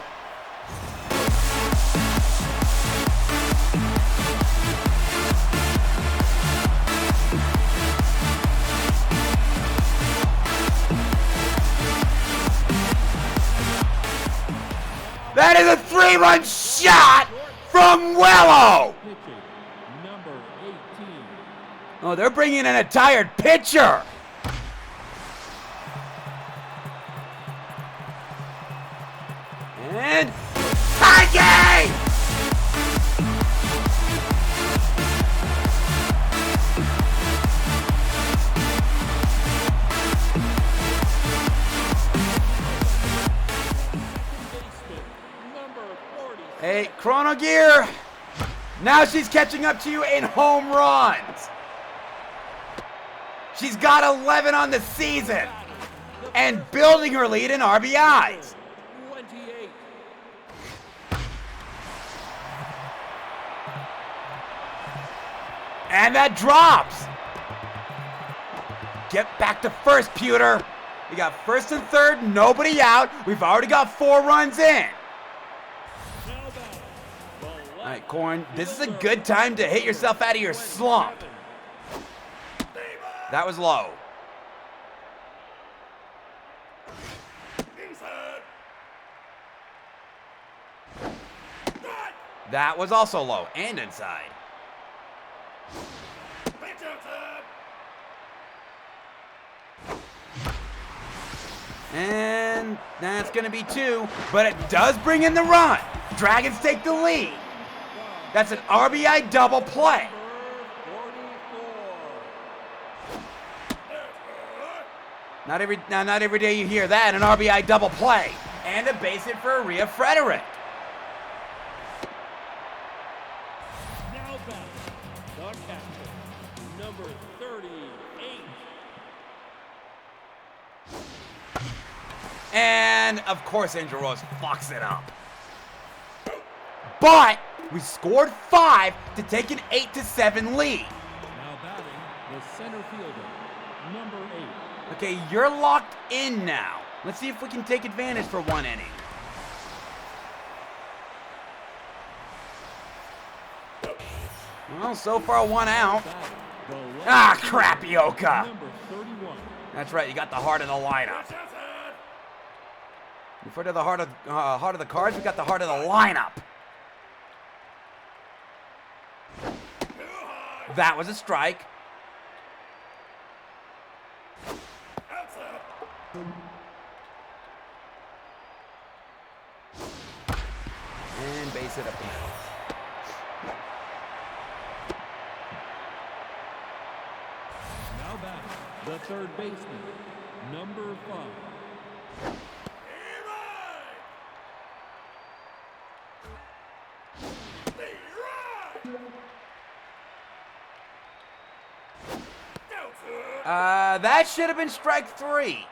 That is a 3-run shot from Willow. Pitching, number 18. Oh, they're bringing in a tired pitcher. And Mikey! Hey, Chrono Gear. Now she's catching up to you in home runs. She's got 11 on the season and building her lead in RBIs. 28. And that drops. Get back to first, Pewter. We got first and third, nobody out. We've already got 4 runs in. All right, Corn, this is a good time to hit yourself out of your slump. That was low. That was also low and inside. And that's going to be 2, but it does bring in the run. Dragons take the lead. That's an RBI double play. Not every day you hear that, an RBI double play. And a base hit for Aria Frederick. Now back, the catcher, number 38. And, of course, Angel Rose fucks it up. But we scored 5 to take an 8-7 lead. Now batting, the center fielder, number 8. Okay, you're locked in now. Let's see if we can take advantage for 1 inning. Well, so far 1 out. Ah, crap, Yoka. Number 31. That's right, you got the heart of the lineup. Refer to the heart of the cards, we got the heart of the lineup. That was a strike. And base it up the middle. Now back, the third baseman, number 5. That should have been strike 3.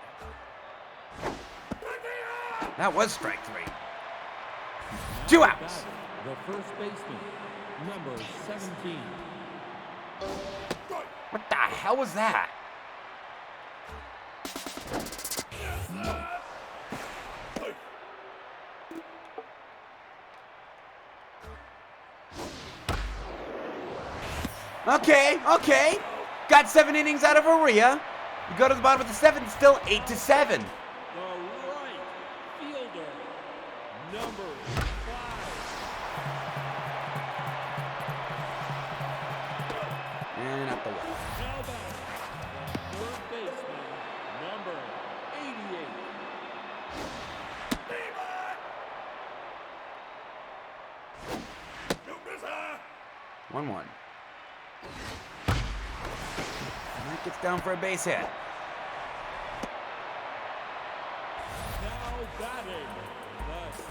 That was strike 3. 2 outs. The first baseman, number 17. What the hell was that? Okay. Got 7 innings out of Aria. You go to the bottom of the 7th, still 8-7. The right fielder, number 5. And up the wall. Now back, the third baseman, number 88. 1-1. And that gets down for a base hit. Now batting,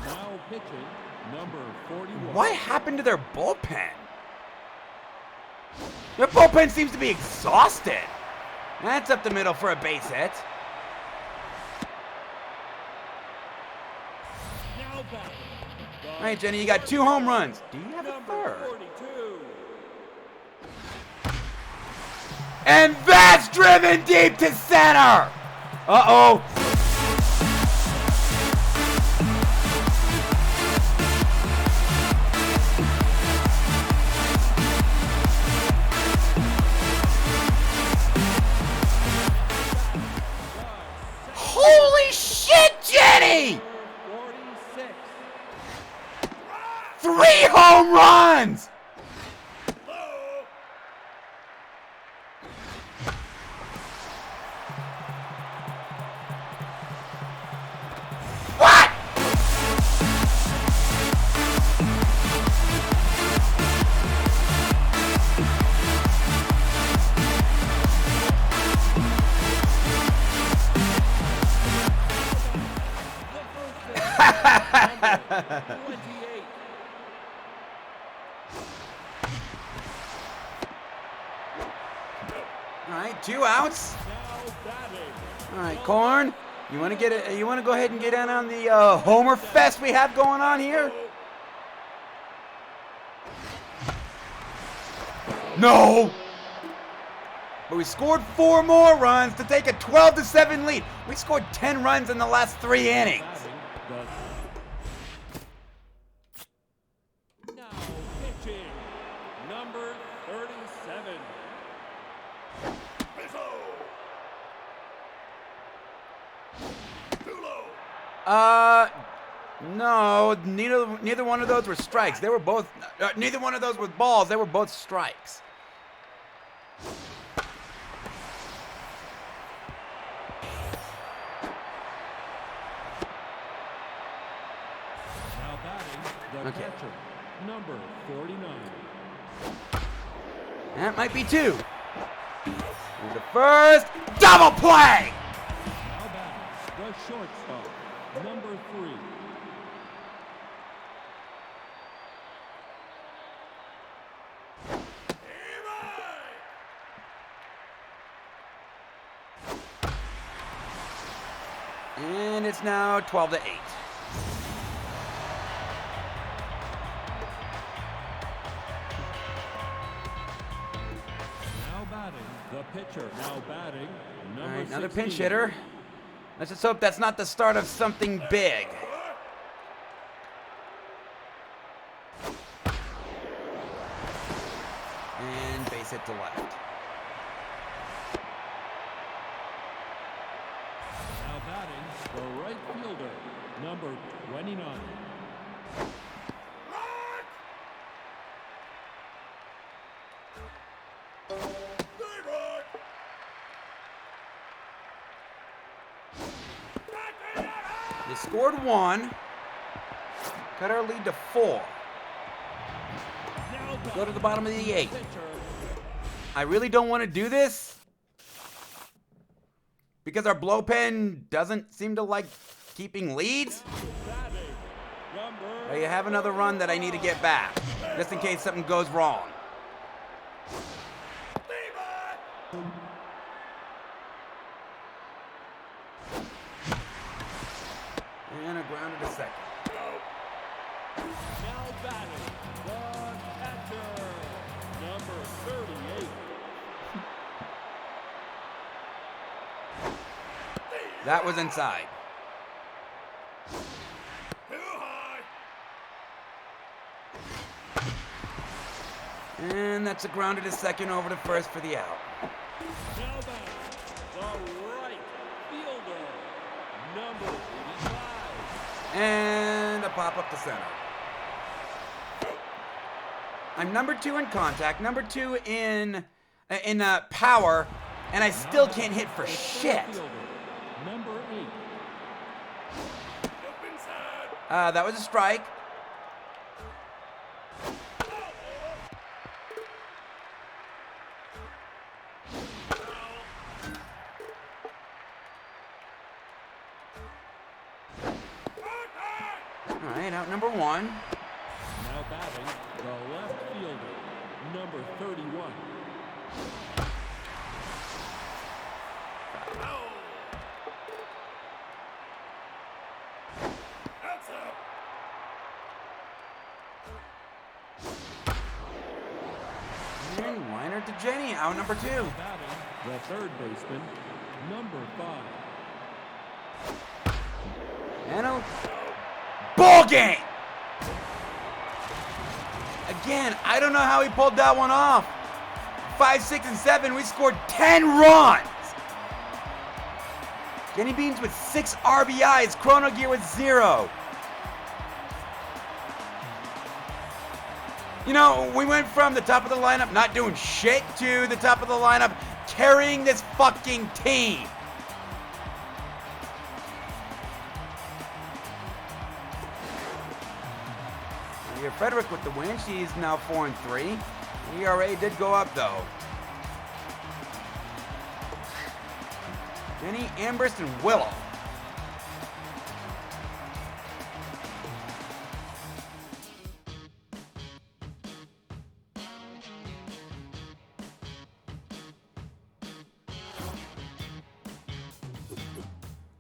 now pitching, number 41. What happened to their bullpen? Your bullpen seems to be exhausted. That's up the middle for a base hit. Now batting. All right, Jenny, you got 2 home runs. Do you have a Number third? 42. And that's driven deep to center. Uh-oh. Holy shit, Jenny! 46. 3 home runs! What? Number 28. All right, 2 outs. Now batting. All right, Corn, you want to get it? You want to go ahead and get in on the Homer Fest we have going on here? No. But we scored 4 more runs to take a 12-7 lead. We scored 10 runs in the last 3 innings. Batting. Now pitching. Number 37. Too low. No, neither one of those were strikes. They were both, neither one of those was balls. They were both strikes. Now batting. The Okay. catcher. Number 49. That might be 2. And the first double play. Now batting. The shortstop. Number 3. And it's now 12-8. Now batting. The pitcher. Now batting. All Number right, another 16. pinch hitter. Let's just hope that's not the start of something big. And base hit to left. Now batting. The right fielder. Number 29. They scored 1. Cut our lead to 4. Now Go to the bottom of the 8th. pitcher. I really don't want to do this because our blowpen doesn't seem to like keeping leads. Batting. Number I have another run that I need to get back, just in case something goes wrong. And a grounded to second. now batting. The catcher. Number 38. That was inside. Too high. And that's a grounded to second over to first for the out. Now batting. The right fielder. Number 85. And a pop up to center. I'm number 2 in contact, number 2 in power, and I still can't hit for shit. Fielder. Number 8. Up inside. That was a strike. All right, out number 1. Now batting. The left fielder. Number 31. Foul. That's out. And Weiner to Jenny, out number 2. Batting the third baseman, number 5. And a ball game. Again, I don't know how he pulled that one off. 5, 6, and 7, we scored 10 runs. Jenny Beans with 6 RBIs, Chrono Gear with 0. You know, we went from the top of the lineup not doing shit to the top of the lineup carrying this fucking team. Maria Frederick with the win. She's now 4-3. ERA did go up though. Jenny, Amberst, and Willow.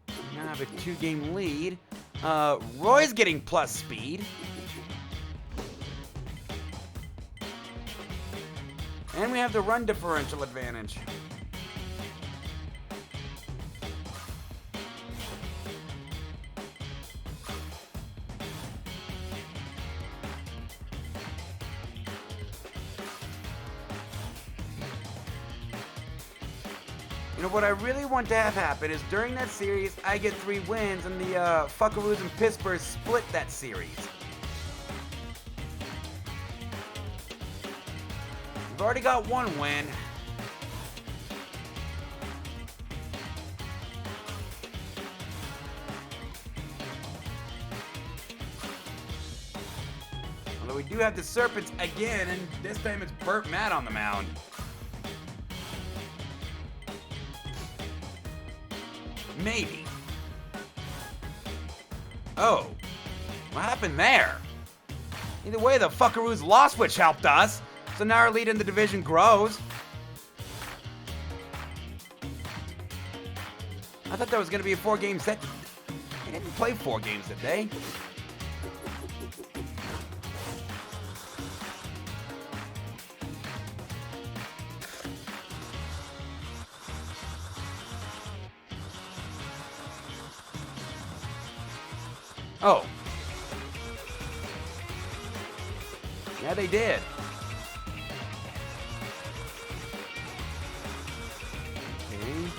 We now have a 2-game lead. Roy's getting plus speed. And we have the run differential advantage. You know, what I really want to have happen is during that series, I get 3 wins and the Fuckaroos and Pittsburgh split that series. We've already got 1 win. Although we do have the Serpents again, and this time it's Burt Matt on the mound. Maybe. Oh. What happened there? Either way, the Fuckaroos lost, which helped us. So now our lead in the division grows. I thought that was going to be a 4-game set. They didn't play 4 games today. Oh. Yeah, they did. Okay.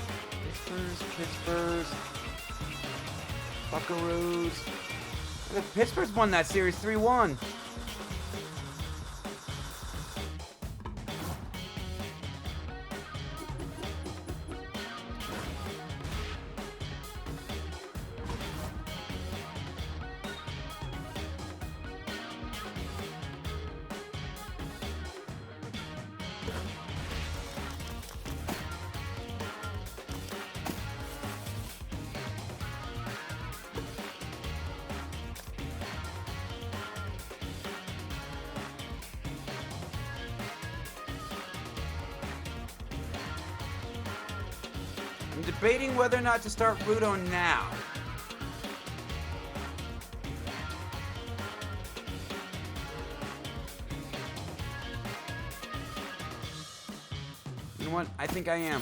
Pittsburgh's. Buckaroos. The Pittsburgh's won that series 3-1. I'm debating whether or not to start Rudo now. You know what? I think I am.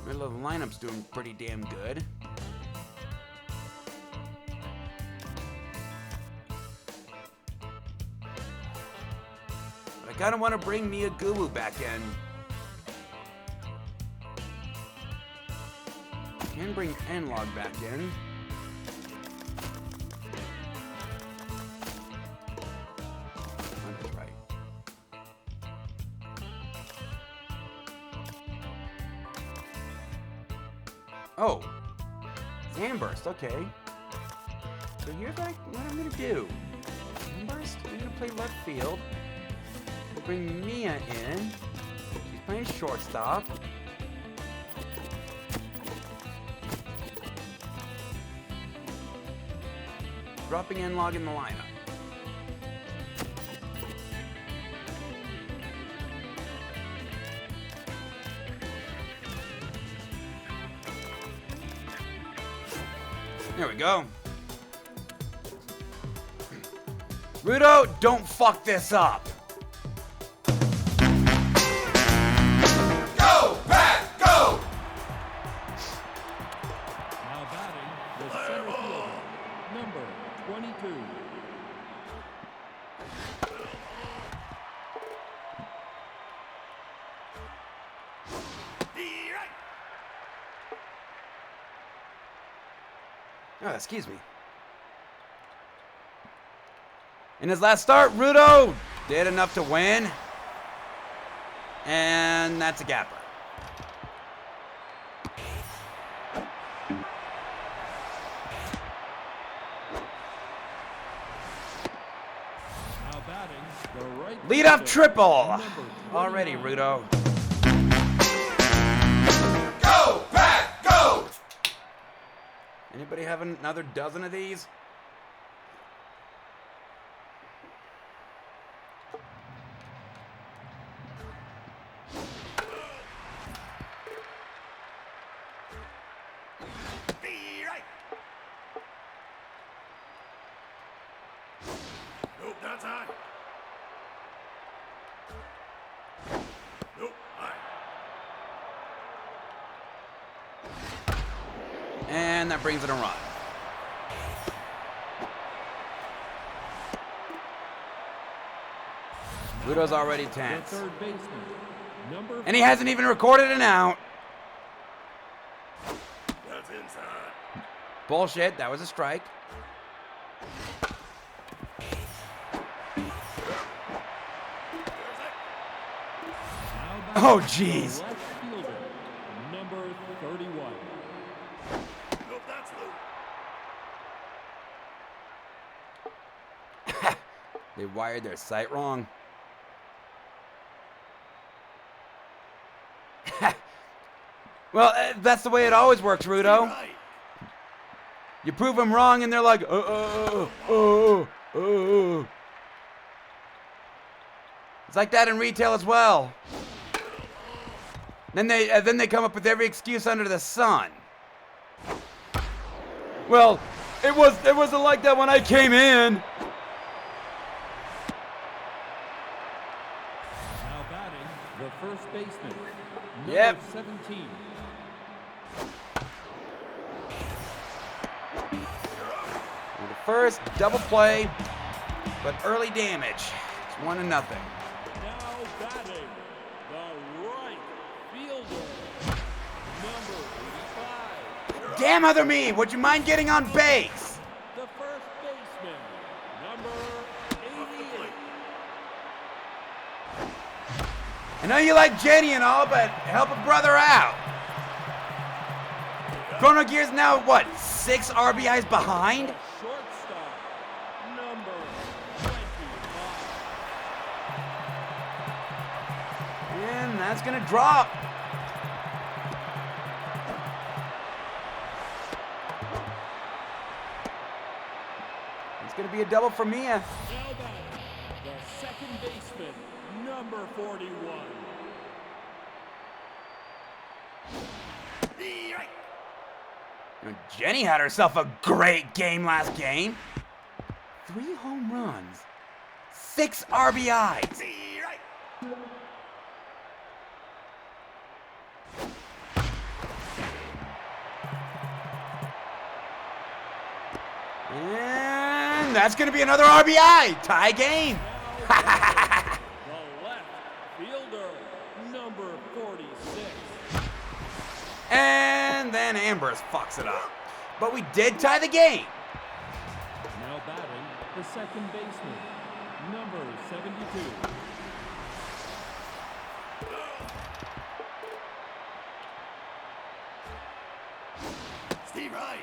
Middle of the lineup's doing pretty damn good. But I kind of want to bring Mia Guwu back in. And bring N-Log back in. That's right. Oh, Amberst, okay. So here's what I'm gonna do. Amberst, I'm gonna play left field. We'll bring Mia in. She's playing shortstop. Dropping in, logging the lineup. There we go. Rudo, don't fuck this up. Go, Pat, go! Now batting, the center fielder, number 22. Oh, excuse me. In his last start, Rudo did enough to win. And that's a gapper. Now batting, the right Lead up fielder, triple. number Already, 29. Rudo. Go, Pat, go! Anybody have another dozen of these? Be right. Nope, that's high. Nope, high. And that brings it a run. Rudo's already The tense. third baseman, number And he hasn't even recorded an out. That's inside. Bullshit, that was a strike. Now Oh, batting, jeez. the left fielder, number 31. Nope, that's low. They wired their sight wrong. Well, that's the way it always works, Rudo. Right. You prove them wrong, and they're like, oh. It's like that in retail as well. Then they come up with every excuse under the sun. Well, it wasn't like that when I came in. Now batting, the first baseman, number Yep. 17. And the first double play, but early damage. It's 1-0. Now batting, the right fielder, number 85. Damn other me, would you mind getting on base? The first baseman, number 88. I know you like Jenny and all, but help a brother out. Chrono Gear's now, what, 6 RBIs behind? Shortstop, number 25. And that's gonna drop. It's gonna be a double for Mia. Now batting, the second baseman, number 41. Be right. Jenny had herself a great game last game. 3 home runs, 6 RBIs. Be right. And that's gonna be another RBI. Tie game. The left fielder, number 46. And then Ambrose fucks it up. But we did tie the game. Now batting, the second baseman, number 72. Steve Wright.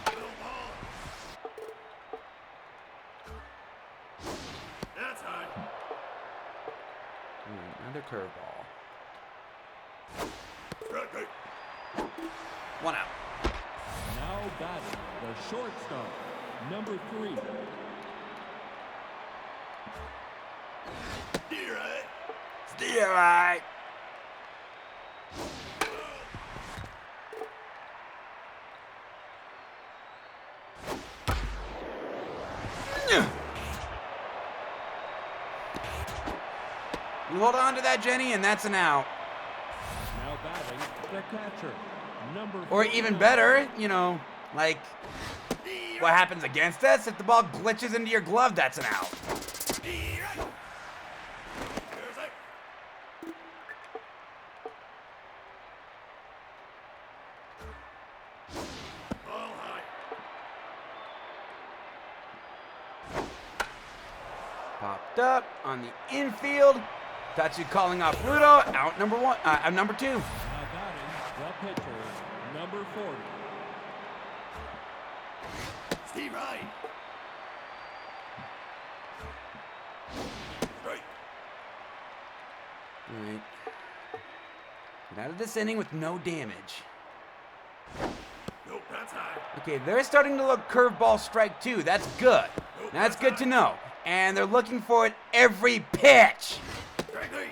Bill Ball. Another curveball. Strike three. 1 out. Now batting the shortstop, number 3. Steer right. Steer right. You hold on to that, Jenny, and that's an out. Now batting the catcher, number Or even 49. better, you know, like what happens against us? If the ball glitches into your glove, that's an out. Steer right. There's it. Ball high. Popped up on the infield. Tatsu calling off Rudo. Out number 2. Now batting the pitcher, number 40. Steve right. Strike. All right. Get out of this inning with no damage. Nope, that's high. Okay, they're starting to look curveball strike 2. That's good. That's good to know. And they're looking for it every pitch. Strike three.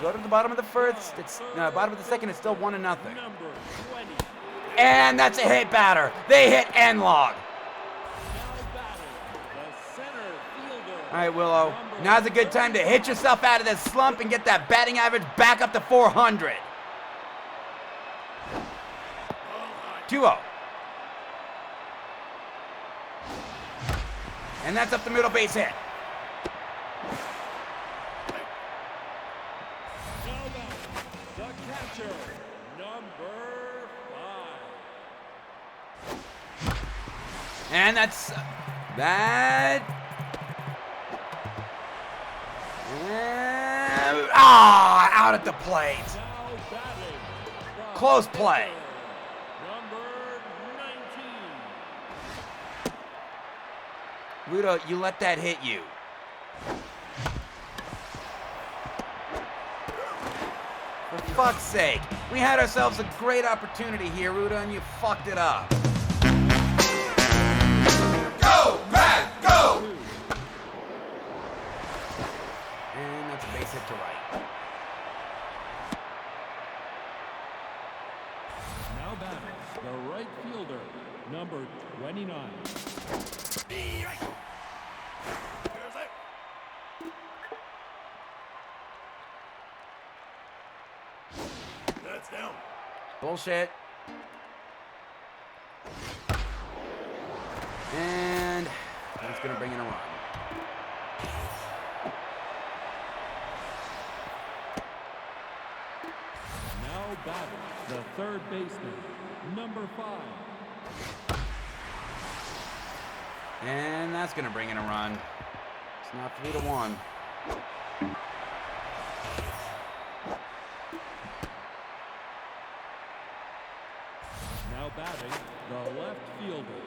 Go to the bottom of the first. It's bottom of the second. It's still 1-0. Number 20. And that's a hit batter. They hit Enlog. Now batting the center fielder. All right, Willow. Now's a good time to hit yourself out of this slump and get that batting average back up to 400. 2-0. And that's up the middle base hit. Now batting the catcher, number 5. And that's that. And, out at the plate. Now batting the Close play. pitcher, number 19. Rudo, you let that hit you. For fuck's sake. We had ourselves a great opportunity here, Rudo, and you fucked it up. Go, Brad, go! And that's a base hit to right. Now batting the right fielder, number 29. Steer right. There's it. That's down. Bullshit. And that's gonna bring in a run. Now batting the third baseman, number 5. And that's gonna bring in a run. It's not 3-1. Now batting the left fielder,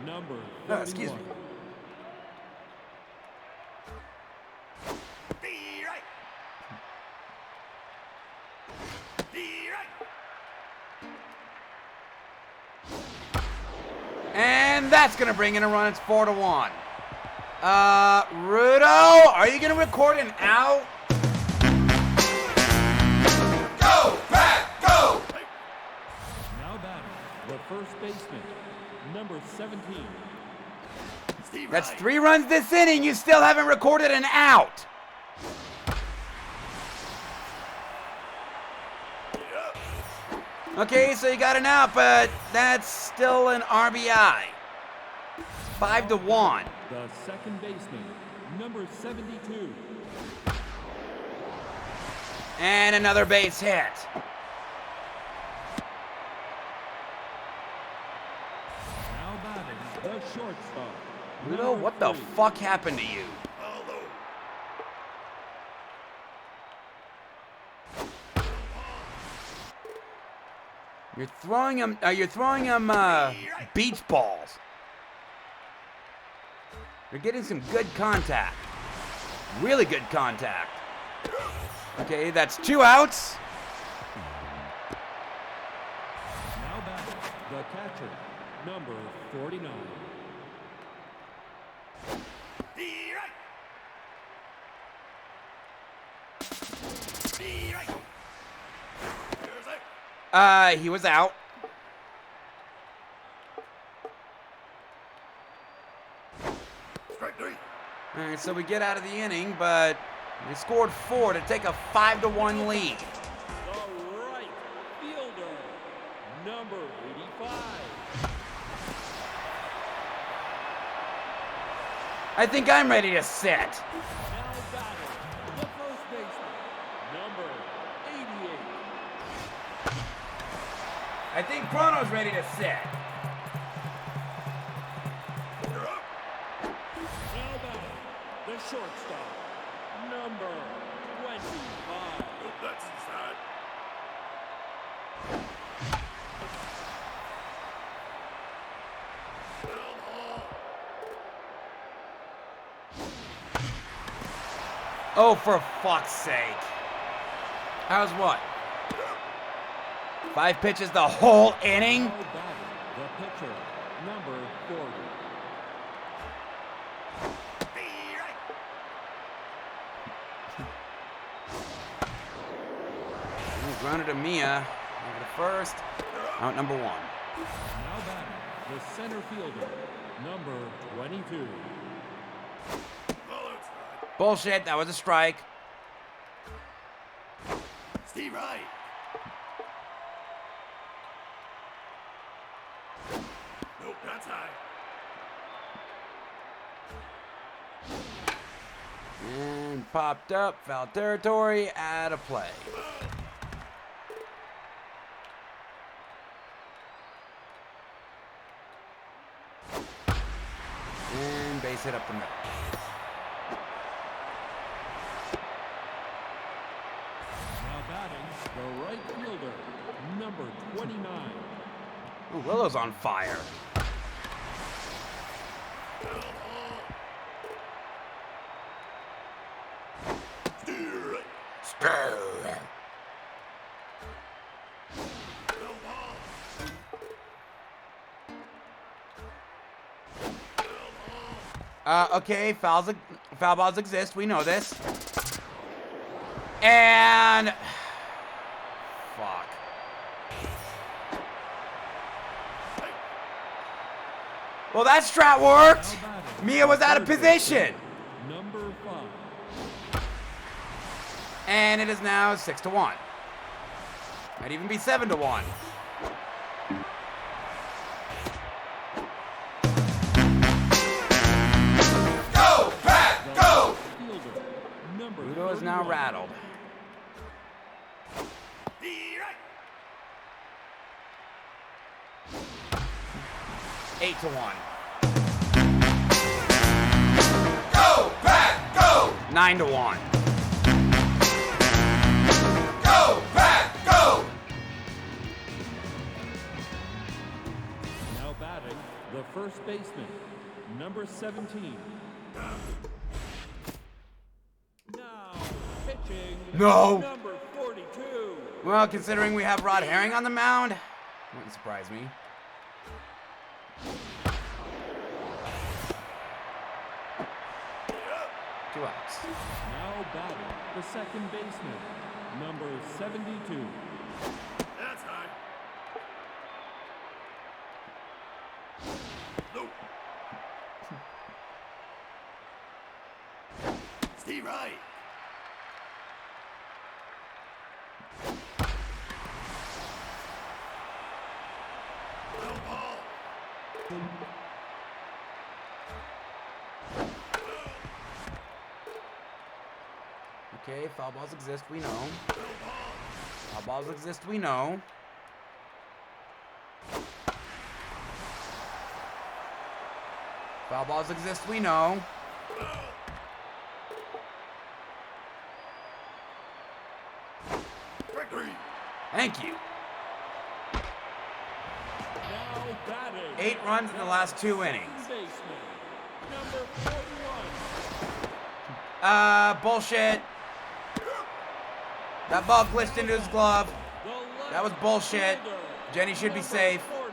number 31. Excuse me. Steer right. Steer right. And that's gonna bring in a run. It's 4-1. Rudo, are you gonna record an out? Go, Brad, go! Now batting the first baseman, number 17. Steve That's right. 3 runs this inning. You still haven't recorded an out. Okay, so you got an out, but that's still an RBI. 5-1. The second baseman, number 72. And another base hit. Now batting the shortstop. Rudo, number what the 3. fuck happened to you? Ball low. You're throwing him beach balls. They're getting some good contact. Really good contact. Okay, that's 2 outs. Now back, the catcher, number 49. The right. The right. Here's out. He was out. Strike 3. All right, so we get out of the inning, but they scored 4 to take a 5-1 lead. The right fielder, number 85. I think I'm ready to sit. Now batting, the first baseman, number 88. I think Chrono's ready to sit. You're up. Now batting, the shortstop, number 25. Nope, that's inside. Down hall. Oh, for fuck's sake. How's what? 5 pitches the whole inning? Now batting, the pitcher, number 40. The right. Runner to Mia. Over to first. Out number 1. Now batting, the center fielder, number 22. Ball outside. Bullshit, that was a strike. Steve Wright. Nope, that's high. And popped up, foul territory, out of play. And base hit up the middle. Now batting, the right fielder, number 29. Ooh, Willow's on fire. Steve Wright. Down hall. Okay, foul balls exist. We know this. And fuck. Well, that strat worked. Now batting, Mia was the out of third position. baseman, number 5. And it is now 6-1. Might even be 7-1. Go, Pat, go! Fielder, number Ludo is now 31. rattled. The right. 8-1. Go, Pat, go! 9-1. Go, Pat, go! Now batting, the first baseman, number 17. Now pitching, No. number 42. Well, considering we have Rod Herring on the mound, wouldn't surprise me. Two outs. Now batting, the second baseman, number 72. That's high. Nope. Steve Wright. Down hall. Okay, foul balls exist, we know. Foul balls exist, we know. Foul balls exist, we know. Strike 3. Thank you. Now batting, 8 runs in the last 2 innings. baseman, Number 41. Bullshit. That ball glitched into his glove. The left That was bullshit. fielder, Jenny should be number safe. 46.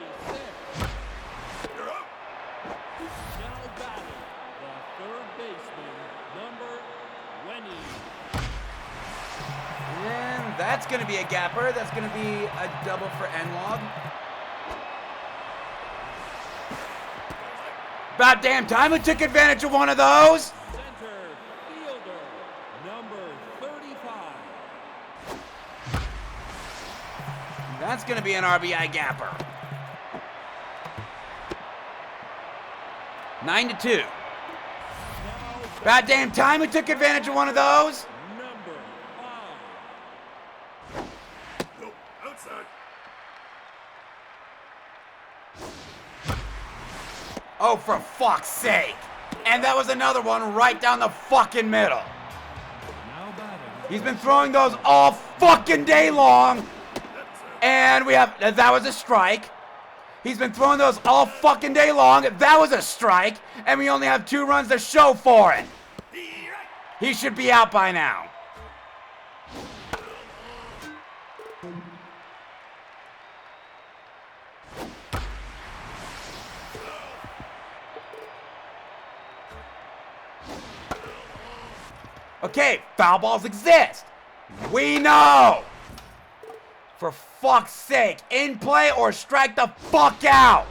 You're up. Now batting, the third baseman, number 20. And that's going to be a gapper. That's going to be a double for Enlog. About damn time we took advantage of one of those. Center fielder, number 35. That's going to be an RBI gapper. 9-2. Now About damn time we took advantage of one of those. number 5. Nope. Outside. Oh, for fuck's sake. And that was another one right down the fucking middle. Now batting, He's been throwing those all fucking day long. And that was a strike. He's been throwing those all fucking day long. That was a strike. And we only have 2 runs to show for it. He should be out by now. Okay, foul balls exist. We know. For fuck's sake, in play or strike the fuck out.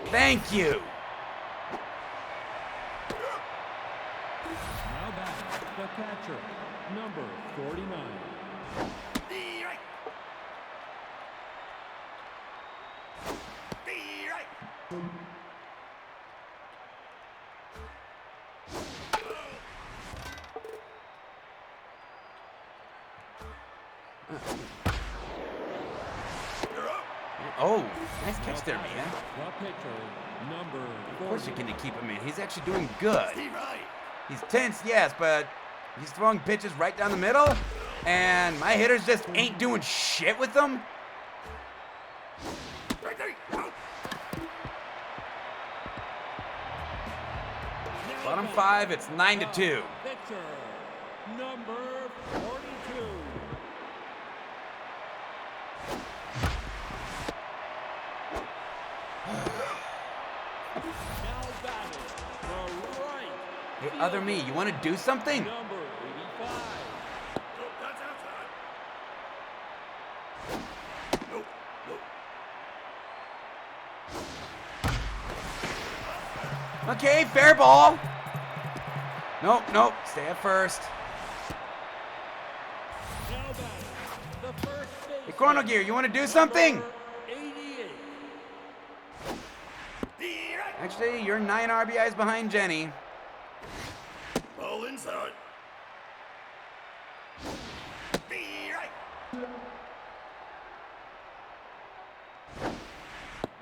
Thank you. now batting, the catcher, number 49. Oh, nice catch there, man. The pitcher, number 40. Of course you can keep him in. He's actually doing good. Right. He's tense, yes, but he's throwing pitches right down the middle, and my hitters just ain't doing shit with them. Right there. Out. Bottom 5, it's 9-2. Pitcher, number 42. Now batting, the right. Hey, other me, you want to do something? Number 85. Nope. That's outside. Nope. Nope. Okay, fair ball. Nope, stay at first. Now batting, the first baseman. Hey, Chrono Gear, you want to do something? Number 88. Right. Actually, you're 9 RBIs behind Jenny. Ball inside. Right.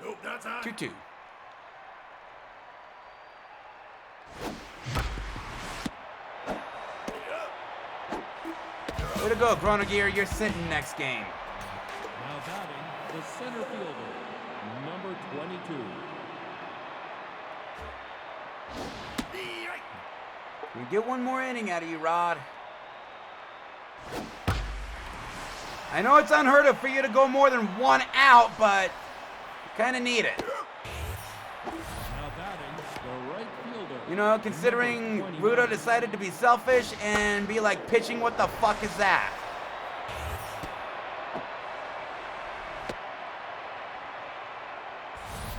Nope. That's high. 2-2. Way to go, Chrono Gear. You're sitting next game. Now batting, the center fielder, number 22. Right. We get one more inning out of you, Rod. I know it's unheard of for you to go more than 1 out, but you kind of need it. Now batting, the right fielder. You know, considering number 29. Rudo decided to be selfish and be like pitching, what the fuck is that?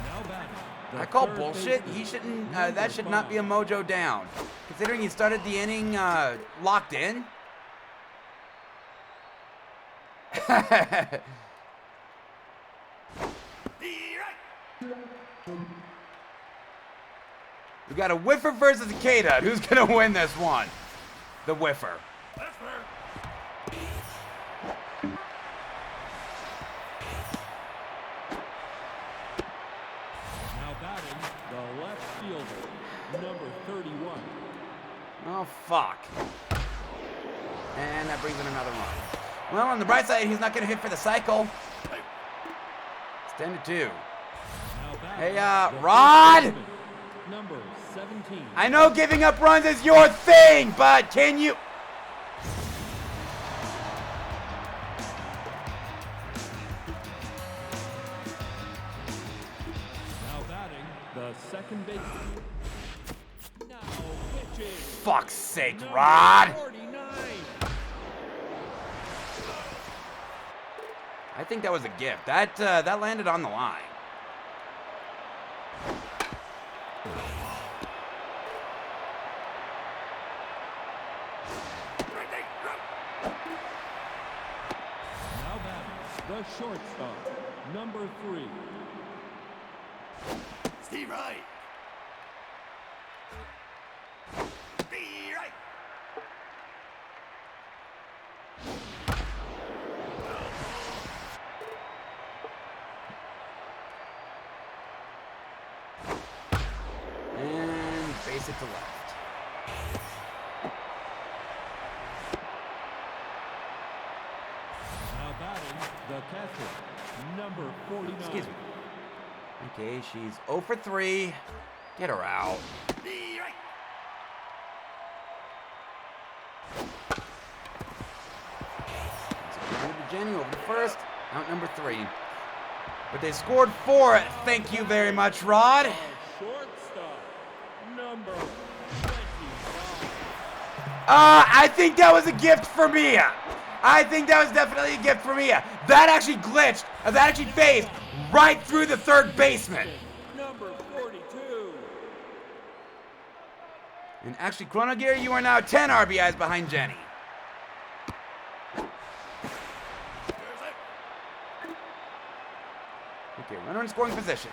Now batting, the I call third bullshit. baseman, He shouldn't. number That should not be a 5. mojo down. Considering he started the inning locked in. Right. We got a whiffer versus a K-Dot. Who's gonna win this one? The whiffer. That's fair. Now batting, the left fielder, number 31. Oh fuck. And that brings in another run. Well, on the bright side, he's not gonna hit for the cycle. It's 10-2. Now batting, Hey, the first Rod! baseman, number 17. I know giving up runs is your thing, but can you? Now batting, the second baseman. Now pitching. Fuck's sake, Number Rod. 49. I think that was a gift. That landed on the line. Now batting, the shortstop. Number 3. Steve Wright. Be right. And base it to left. Now batting, the catcher. Number 49. Excuse me. Okay, she's 0 for 3. Get her out. Be right. Over to Jenny, over to first. Out number 3. But they scored 4. Thank you very much, Rod. The shortstop. Number 25. I think that was a gift for Mia. I think that was definitely a gift for Mia. That actually glitched. That actually phased right through the third baseman. Number 42. And actually, Chrono Gear, you are now 10 RBIs behind Jenny. There's it. Okay, runner in scoring position.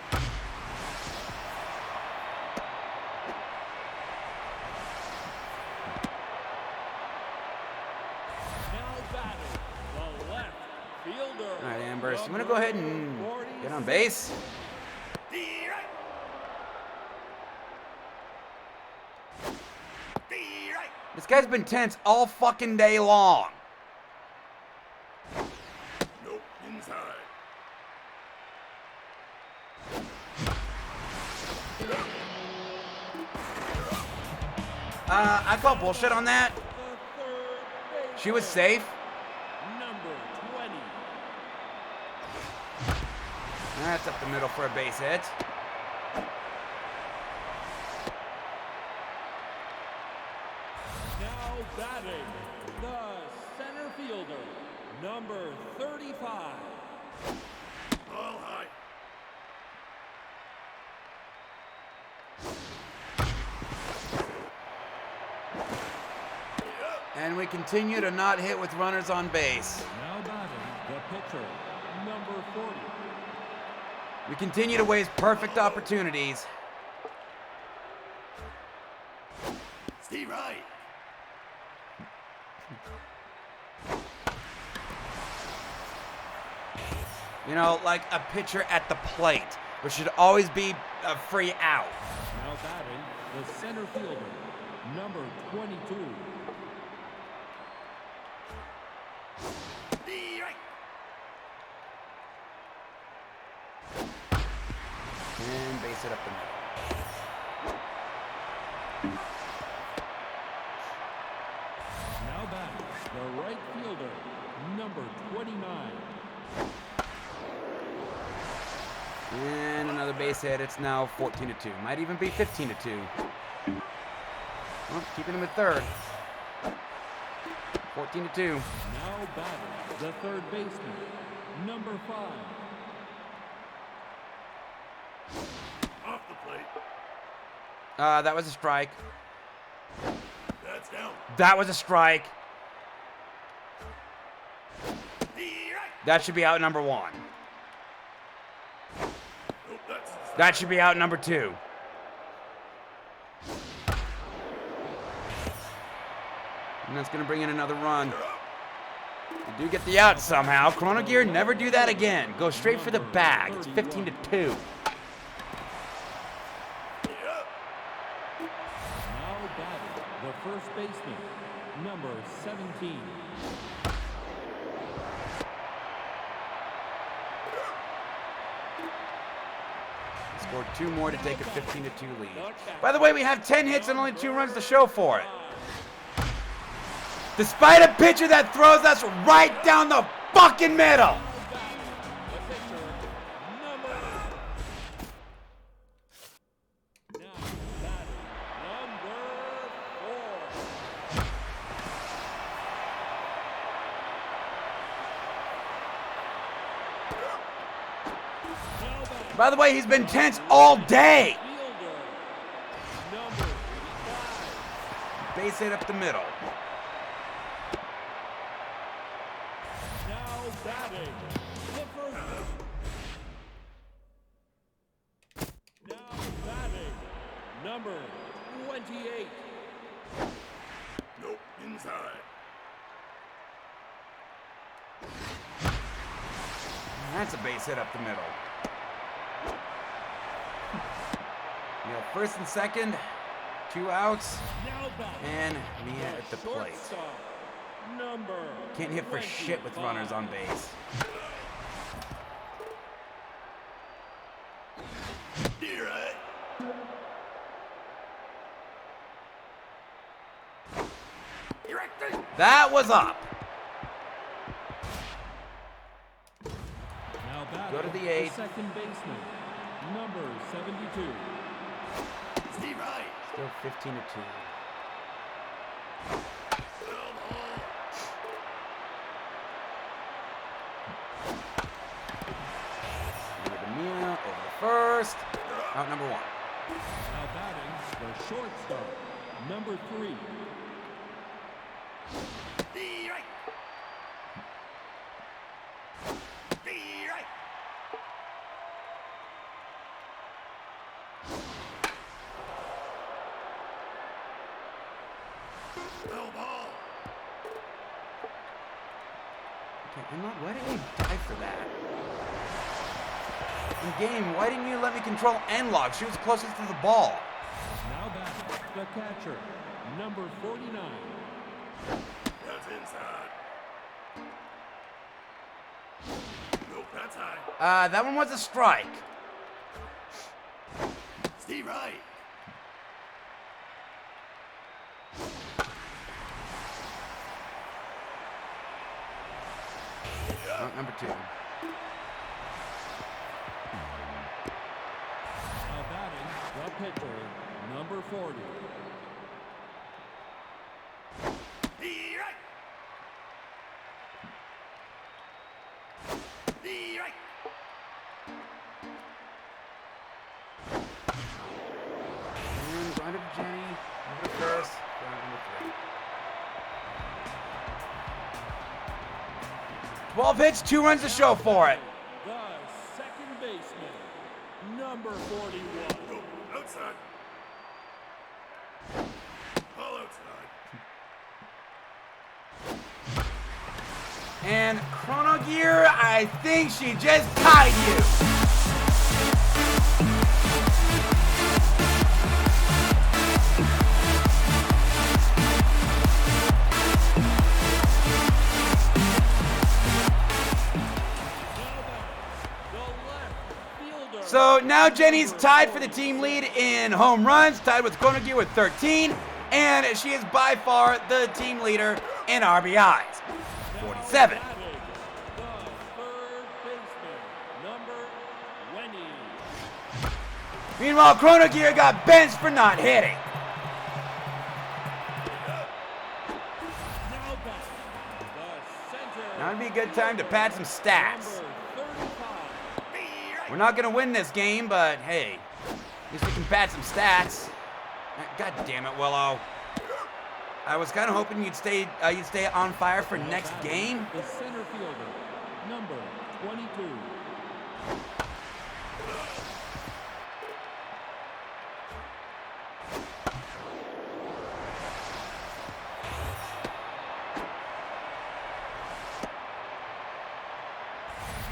Now batting, the left fielder. All right, Amber, so you want to go ahead and get on base? Be right. Be right. This guy's been tense all fucking day long. Nope. Inside. I call bullshit on that. The third base. She was safe. Number 20. That's up the middle for a base hit. Now batting, the center fielder. Number 35. All high. And we continue to not hit with runners on base. Now batting, the pitcher. Number 40. We continue to waste perfect opportunities. Steve Wright. You know, like a pitcher at the plate, which should always be a free out. Now batting, the center fielder. Number 22. Be right. And base it up the middle. Now batting, the right fielder. Number 29. And another base hit. It's now 14-2. Might even be 15-2. Well, keeping him at third. 14-2. Now batting, the third baseman. Number 5. Off the plate. That was a strike. That's down. That was a strike. Be right. That should be out number 1. Nope. That's That should be out number 2. And that's going to bring in another run. We do get the out somehow. Chrono Gear, never do that again. Go straight for the bag. It's 15-2. Now batting, the first baseman. Number 17. Scored 2 more to take a 15-2 lead. By the way, we have 10 hits and only 2 runs to show for it. Despite a pitcher that throws us right down the fucking middle. By the way, he's been tense all day. Base hit up the middle. Now batting, the first. Now batting, number 28. Nope, inside. That's a base hit up the middle. You know, first and second, 2 outs, Now batting, and Mia at the plate. shortstop, number Can't hit for shit with runners on base. You're right. You're right there. That was up. Now batting, Go to the 8th. second baseman, number 72. Steve Wright. Still 15-2. Over to Mia, over to first. Out number 1. Now batting, the shortstop, number 3. Steve Wright. Steve Wright. No ball. Okay, Emma, why didn't you dive for that? In game, why didn't you let me control N-Lock? She was closest to the ball. Now batting, the catcher, number 49. That's inside. Nope, that's high. That one was a strike. Steve Wright. Out number 2. Now batting, the pitcher, number 40. Steve Wright. Steve Wright. And grind up Jenny. Over to first. Grind number 3. 12 hits, 2 runs to show for it. The second baseman, number 41. Nope, outside. All outside. And Chrono Gear, I think she just tied you. So now Jenny's tied for the team lead in home runs, tied with Chrono Gear with 13, and she is by far the team leader in RBIs, 47. Meanwhile, Chrono Gear got benched for not hitting. Now would be a good time to pad some stats. We're not gonna win this game, but hey, at least we can pad some stats. God damn it, Willow. I was kind of hoping you'd stay on fire for next game. The center fielder, number 22.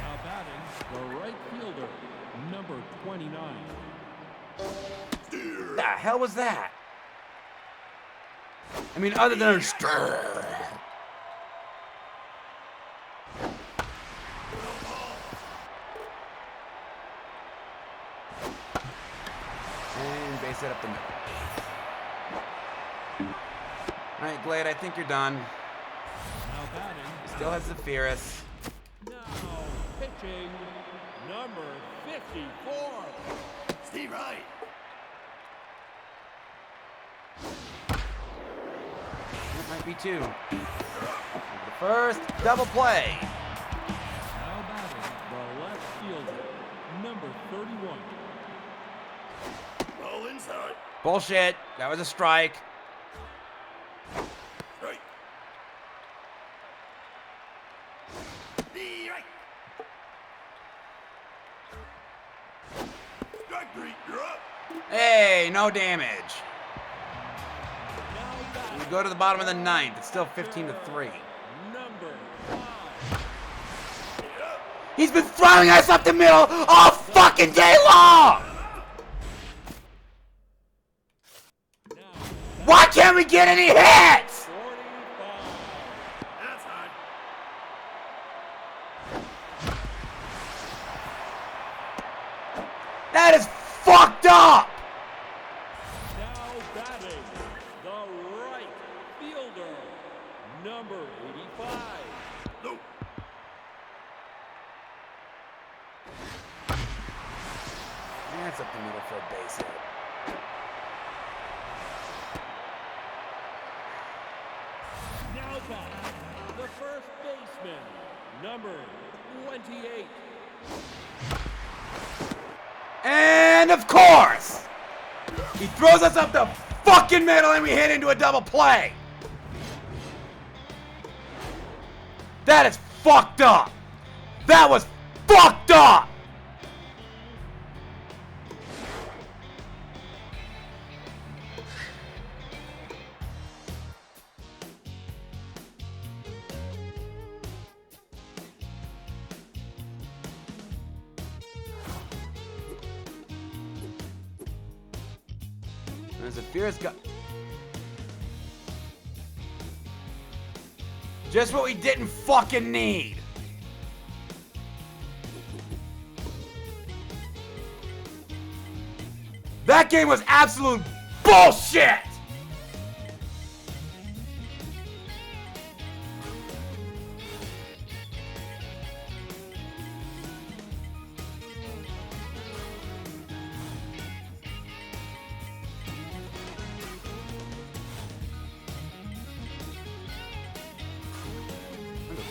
Now batting, the right fielder, number 29. The hell was that? I mean, other than a stir. base hit up the middle. All right, Glade, I think you're done. Now batting. Still has Zephyrus. Now pitching. Number 54. Steve Wright. It might be two. The first double play. Now batting. The left fielder. Number 31. Ball inside. Bullshit. That was a strike. Right. Right. Strike three. You're up. Hey, no damage. Now batting. We go to the bottom of the ninth. It's still 15-3. Number 5. He's been throwing us up the middle all fucking day long! Now Why can't we get any hits? 45. That's high. That is fucked up! Now batting. The right fielder. Number 85. No. That's up the middle for a base hit. Now batting. The first baseman. Number 28. And of course, he throws us up the fucking middle and we hit into a double play. That is fucked up. That was fucked up. There's a fierce guy. Just what we didn't fucking need. That game was absolute bullshit.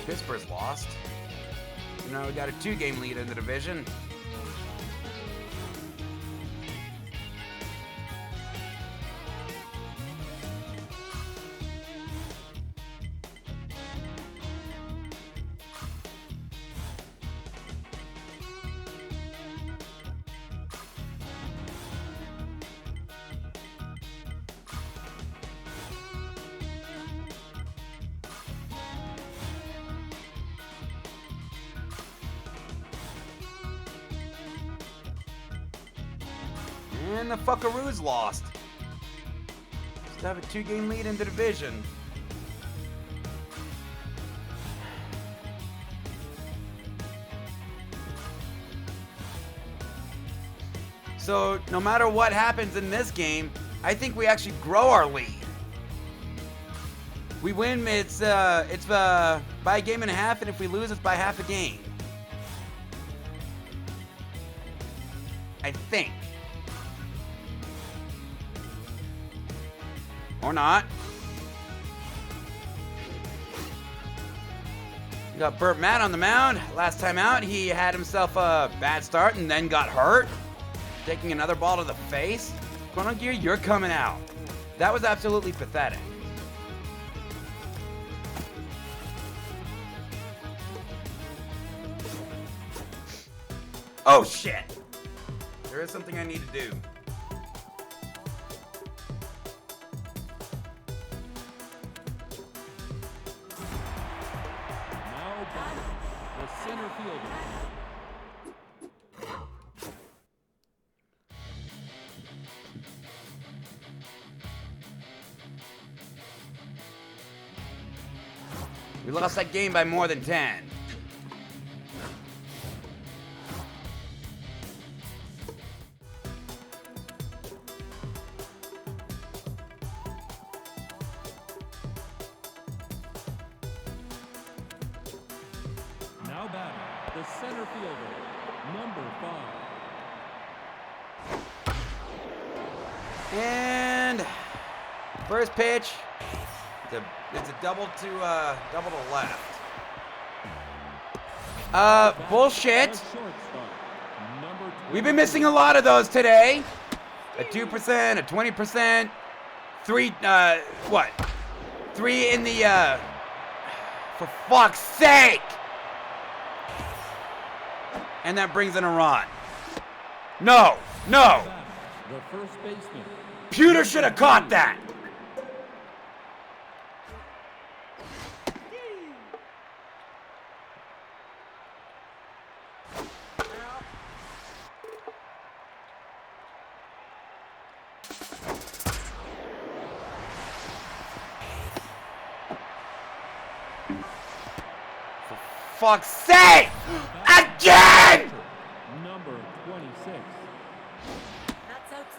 Pittsburgh's lost. So now we got a 2-game lead in the division. And the Fuckaroos lost. Still have a 2-game lead in the division. So no matter what happens in this game, I think we actually grow our lead. We win, it's by a game and a half, and if we lose, it's by half a game. I think. Or not. We got Burt Matt on the mound. Last time out, he had himself a bad start and then got hurt, taking another ball to the face. Chrono Gear, you're coming out. That was absolutely pathetic. Oh shit. There is something I need to do. Now batting. The center fielder. We lost that game by more than 10. the center fielder, number 5. And first pitch. It's a double to left. Bullshit. The shortstop, number 20. We've been missing a lot of those today. A 2%, a 20%, 3, what? 3 in the, for fuck's sake! And that brings in a run. No, no! The first baseman. Pewter should have caught that! Fuck's sake! Again! Number 26.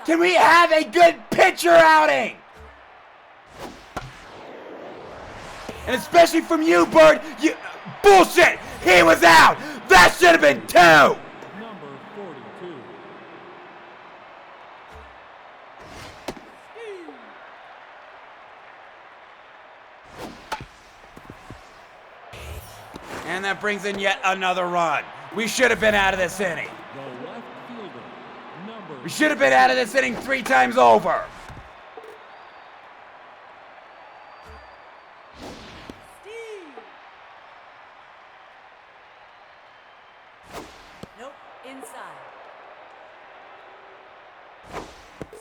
Can we have a good pitcher outing? And especially from you, Bird. You bullshit! He was out! That should have been 2! Number 42. And that brings in yet another run. We should have been out of this inning. The left fielder, number. We should have been out of this inning 3 times over. Nope, inside.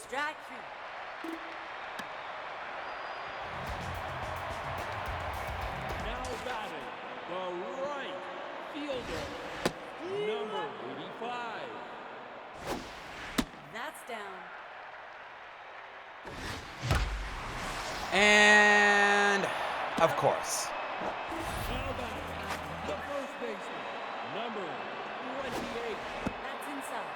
Strike 3. Now batting, the right fielder, number 85. That's down. And of course. Now batting, the first baseman, number 28. That's inside.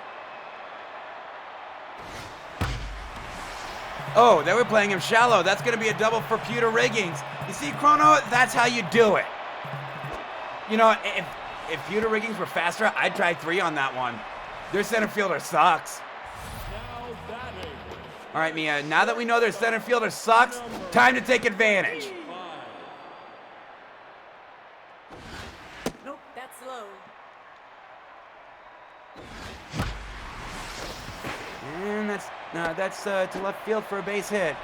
Oh, they were playing him shallow. That's going to be a double for Pewter Riggins. You see, Chrono, that's how you do it. You know, if Pewter Riggins were faster, I'd try 3 on that one. Their center fielder sucks. Now batting, All right, Mia, now that we know their center fielder sucks, time to take advantage. 5. Nope, that's low. And that's to left field for a base hit.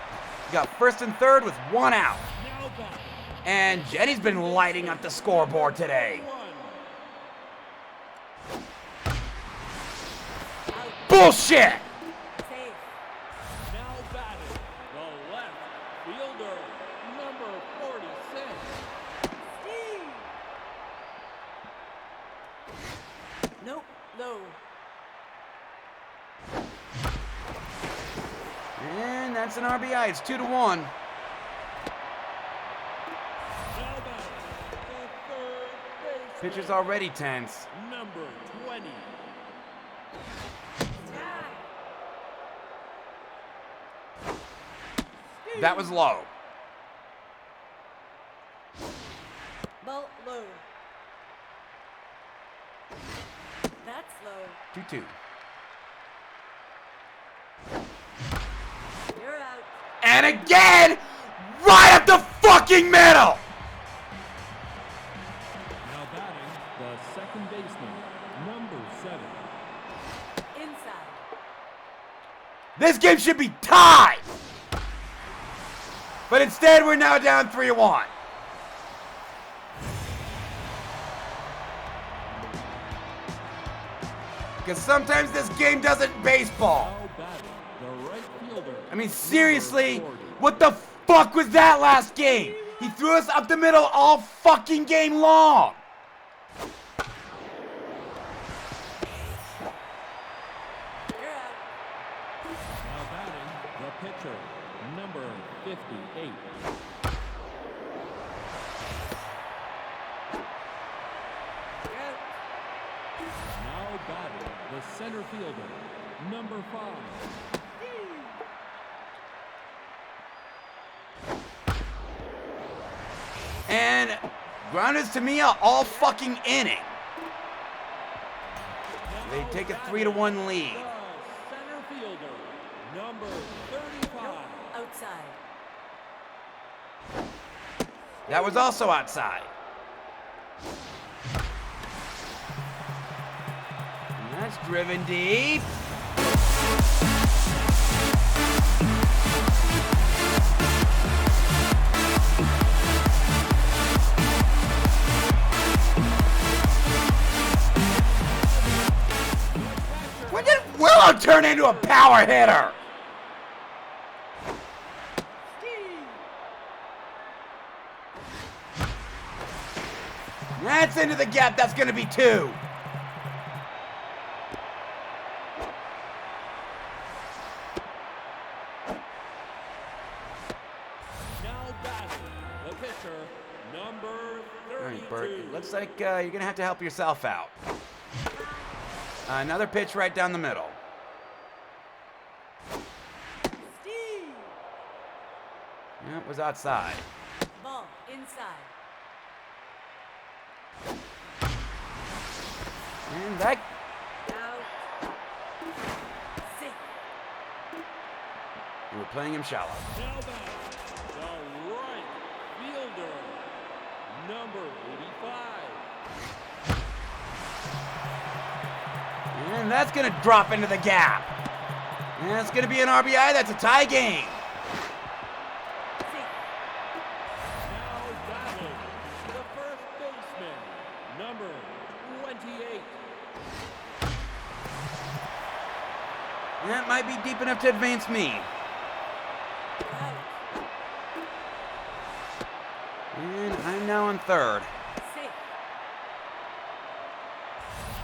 We got first and third with 1 out. Now batting, And Jenny's been lighting up the scoreboard today. 1. Bullshit! Safe. Now batting, the left fielder, number 46. Steve. Nope, low. And that's an RBI. It's 2-1. Now batting, the third baseman, Pitcher's already tense. number 20. That was low. Ball low. That's low. 2-2. You're out. And again, right up the fucking middle! Now batting, the second baseman, number 7. Inside. This game should be tied! But instead, we're now down 3-1. Because sometimes this game doesn't baseball. Now batting, the right fielder. I mean, seriously, what the fuck was that last game? He threw us up the middle all fucking game long. You're out. Now batting, the pitcher, number 58. You're out. Now batting, the center fielder, number 5. And grounded to Mia all fucking inning. take a 3-1 lead. The center fielder, number 35. Outside. That was also outside. And that's driven deep. When did Willow turn into a power hitter? That's into the gap. That's going to be 2. Now batting, the pitcher, number All 32. right, Bert. It looks like you're going to have to help yourself out. Another pitch right down the middle. Steve. Yeah, it was outside. Ball inside. And that... Out. Safe. You were playing him shallow. Now batting, the right fielder, number 85. And that's going to drop into the gap. And that's going to be an RBI. That's a tie game. Safe. Now batting, the first baseman, number 28. And that might be deep enough to advance me. Out. And I'm now on third. Safe.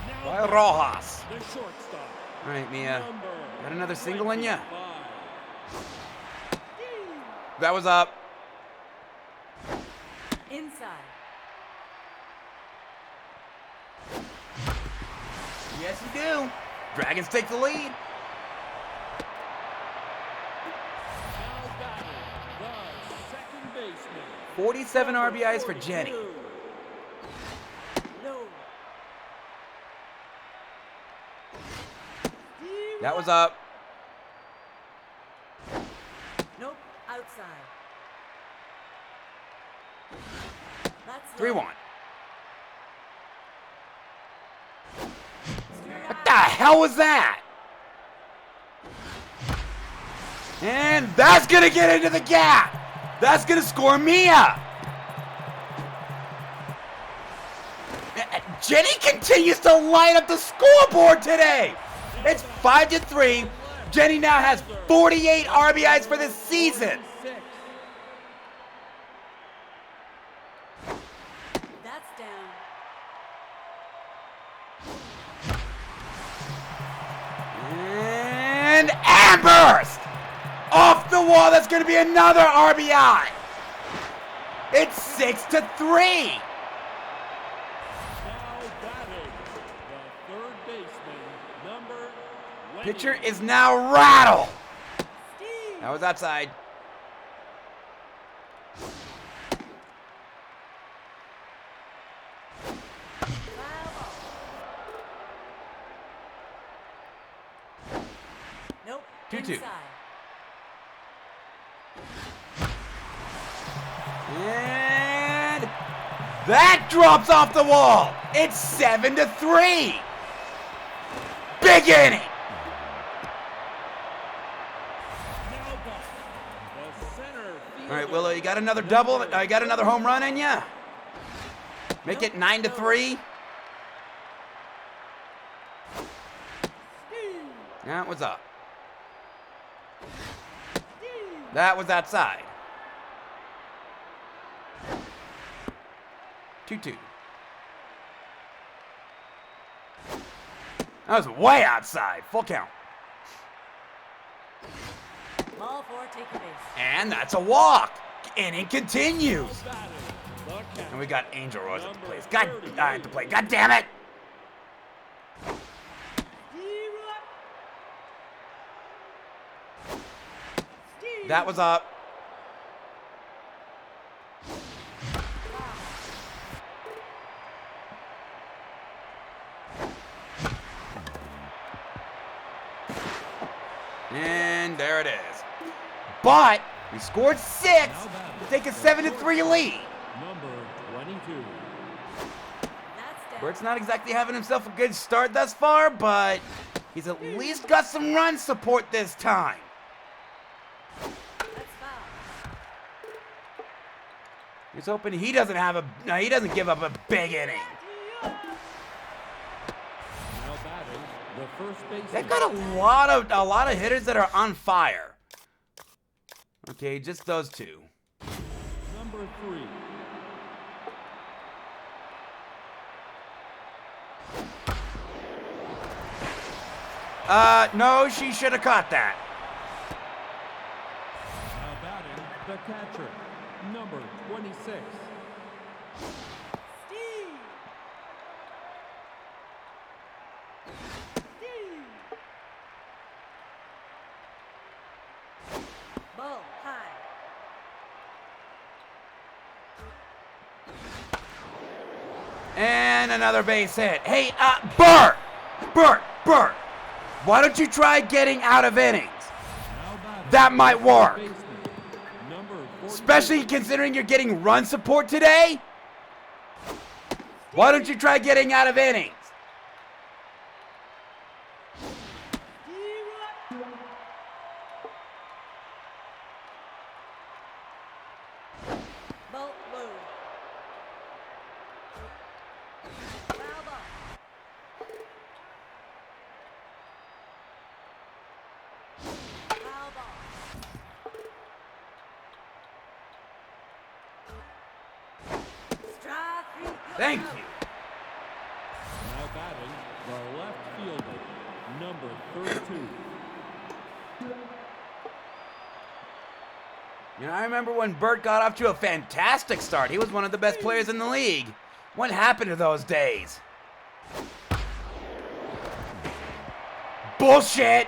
Now By batting, Rojas. the shortstop, All right, Mia. number Got another single in ya? 25. That was up. Inside. Yes, you do. Dragons take the lead. Now batting, the second baseman, 47 number RBIs for 42. Jenny. No. That was up. Nope. Outside. That's 3-1. Straight What the hell was that? And that's going to get into the gap. That's going to score Mia. Jenny continues to light up the scoreboard today. It's 5-3. Jenny now has 48 RBIs for this season. 6. That's down. And Amberst! Off the wall, that's going to be another RBI. It's 6-3. Now batting, the third baseman, number 20. Pitcher is now rattled. Steve. That was outside. Foul ball. Nope. 2-2. Inside. And that drops off the wall. It's 7-3. Big inning. Now batting, the center fielder. All right, Willow, you got another double? I got another home run in ya? Make it 9-3. That was up. That was outside. 2-2. That was way outside. Full count. Ball 4, take your base. And that's a walk. Inning continues. Batting, the catcher, And we got Angel Rose at the number plate. At the plate. God damn it. That was up. there it is. But we scored 6 to take a 7-3 lead. Number 22. That's down. Bert's not exactly having himself a good start thus far, but he's at least got some run support this time. That's foul. He's hoping he doesn't give up a big inning. Now batting, the first baseman. They've got a lot of hitters that are on fire. Okay, just those two. Number 3. No, she should have caught that. Now batting, the catcher. Number 26. Steve. Steve. Bull high. And another base hit. Hey, Bert! Bert! Why don't you try getting out of innings? Now batting, That might work. baseman. Number 48. Especially considering you're getting run support today. Why don't you try getting out of innings? Bull low. Foul ball. Foul ball. Strike 3. Thank you. Now batting, the left fielder. Number 32. You know, I remember when Bert got off to a fantastic start. He was one of the best players in the league. What happened to those days? Bullshit!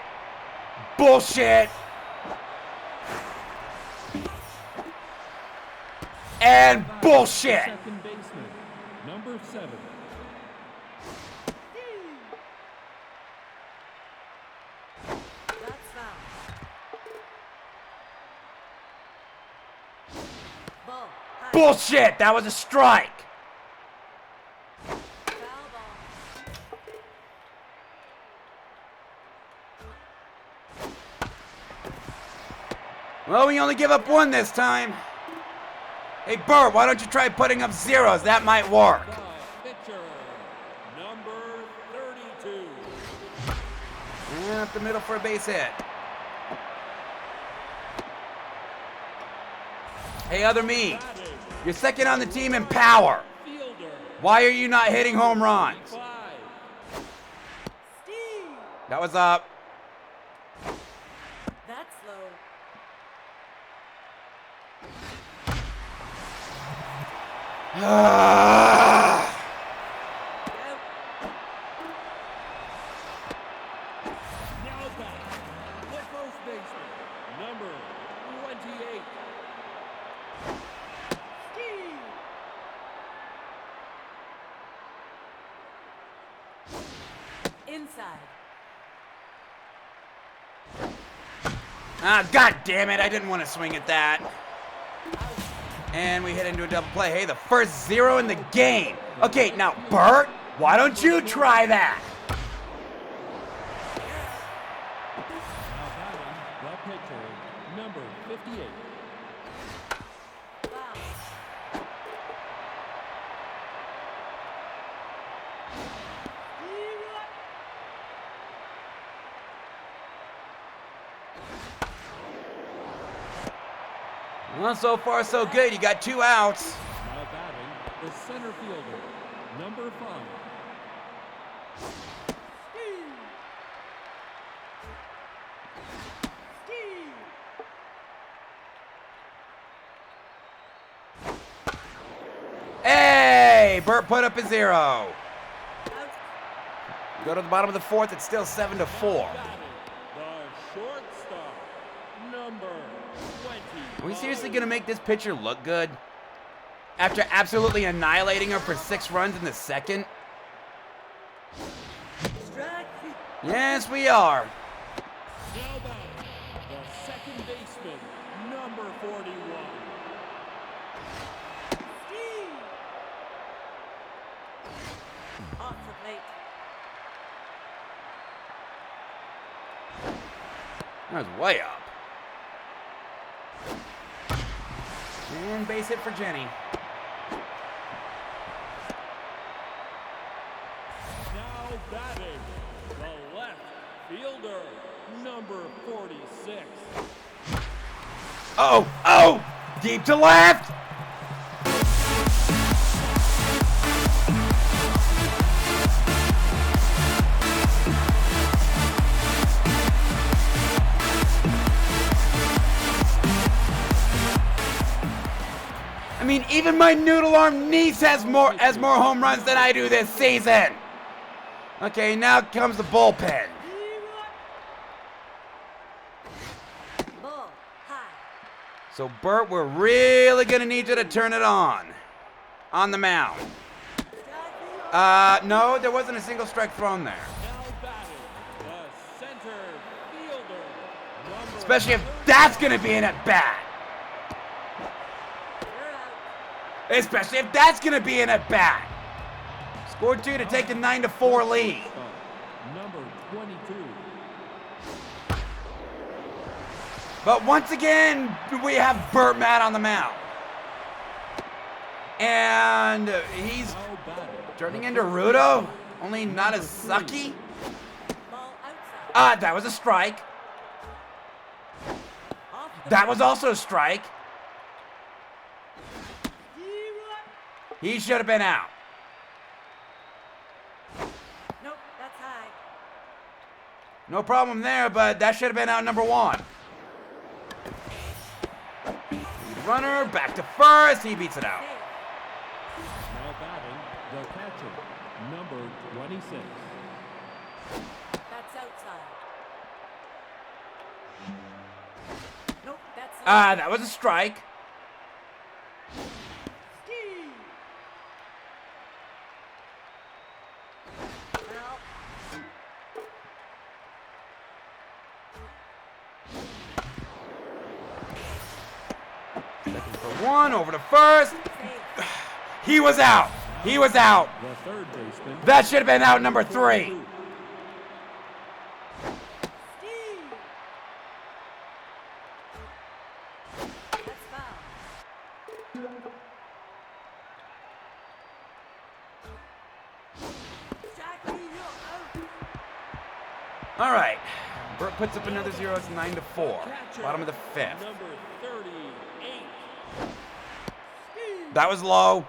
Bullshit! And bullshit! Second baseman. Number 7. That's foul. Bull high. Bullshit! That was a strike! Foul ball. Well, we only give up 1 this time. Hey, Bert, why don't you try putting up zeros? That might work. The pitcher. Number 32. And up the middle for a base hit. Hey, other me. Batting, You're second on the team in power. fielder. Why are you not hitting home runs? 5. Steve. That was up. That's low. Ah. Out. Now batting, the first baseman. Number 28. Steve. Inside. Ah, god damn it. I didn't want to swing at that. And we hit into a double play. Hey, the first 0 in the game. Okay, now, Bert, why don't you try that? Now batting, the pitcher. Number 58. Foul. Well, so far so good. You got 2 outs. Now batting, the center fielder. Number 5. Steve. Steve. Hey, Bert put up a 0. Out. Go to the bottom of the 4th. It's still 7-4. Batting, the shortstop. Number 20. Are we seriously going to make this pitcher look good? After absolutely annihilating her for 6 runs in the second? Strike 3. Yes, we are. Now batting, the second baseman, number 41. Ski. Off the plate. That was way up. And base hit for Jenny. Now batting, the left fielder, number 46. Oh! Deep to left! I mean, even my noodle arm niece has more home runs than I do this season. Okay, now comes the bullpen. Ball high. So Bert, we're really gonna need you to turn it on the mound. No, there wasn't a single strike thrown there. Now batting, the center fielder, number Especially if that's gonna be an at bat. You're out. Especially if that's gonna be an at bat. Scored 2 to take the 9-4 lead. number 22. But once again, we have Burt Matt on the mound. And he's Now batting, turning into Rudo, only not as sucky. Ball outside. That was a strike. Off the That was also a strike. Ski. He should have been out. Nope, that's high. No problem there, but that should have been out number 1. Runner back to first. He beats it out. Safe. now batting, the catcher, number 26. That's outside. Nope, that's That was a strike. Ski. Well, Second for 1, over to first. safe. He was out. He was out. The third baseman, That should have been out number 3. Ski. That's foul. Jackie, you're out. All right. Burt puts up another 0. It's 9-4. catcher, Bottom of the 5th. number 38. That was low.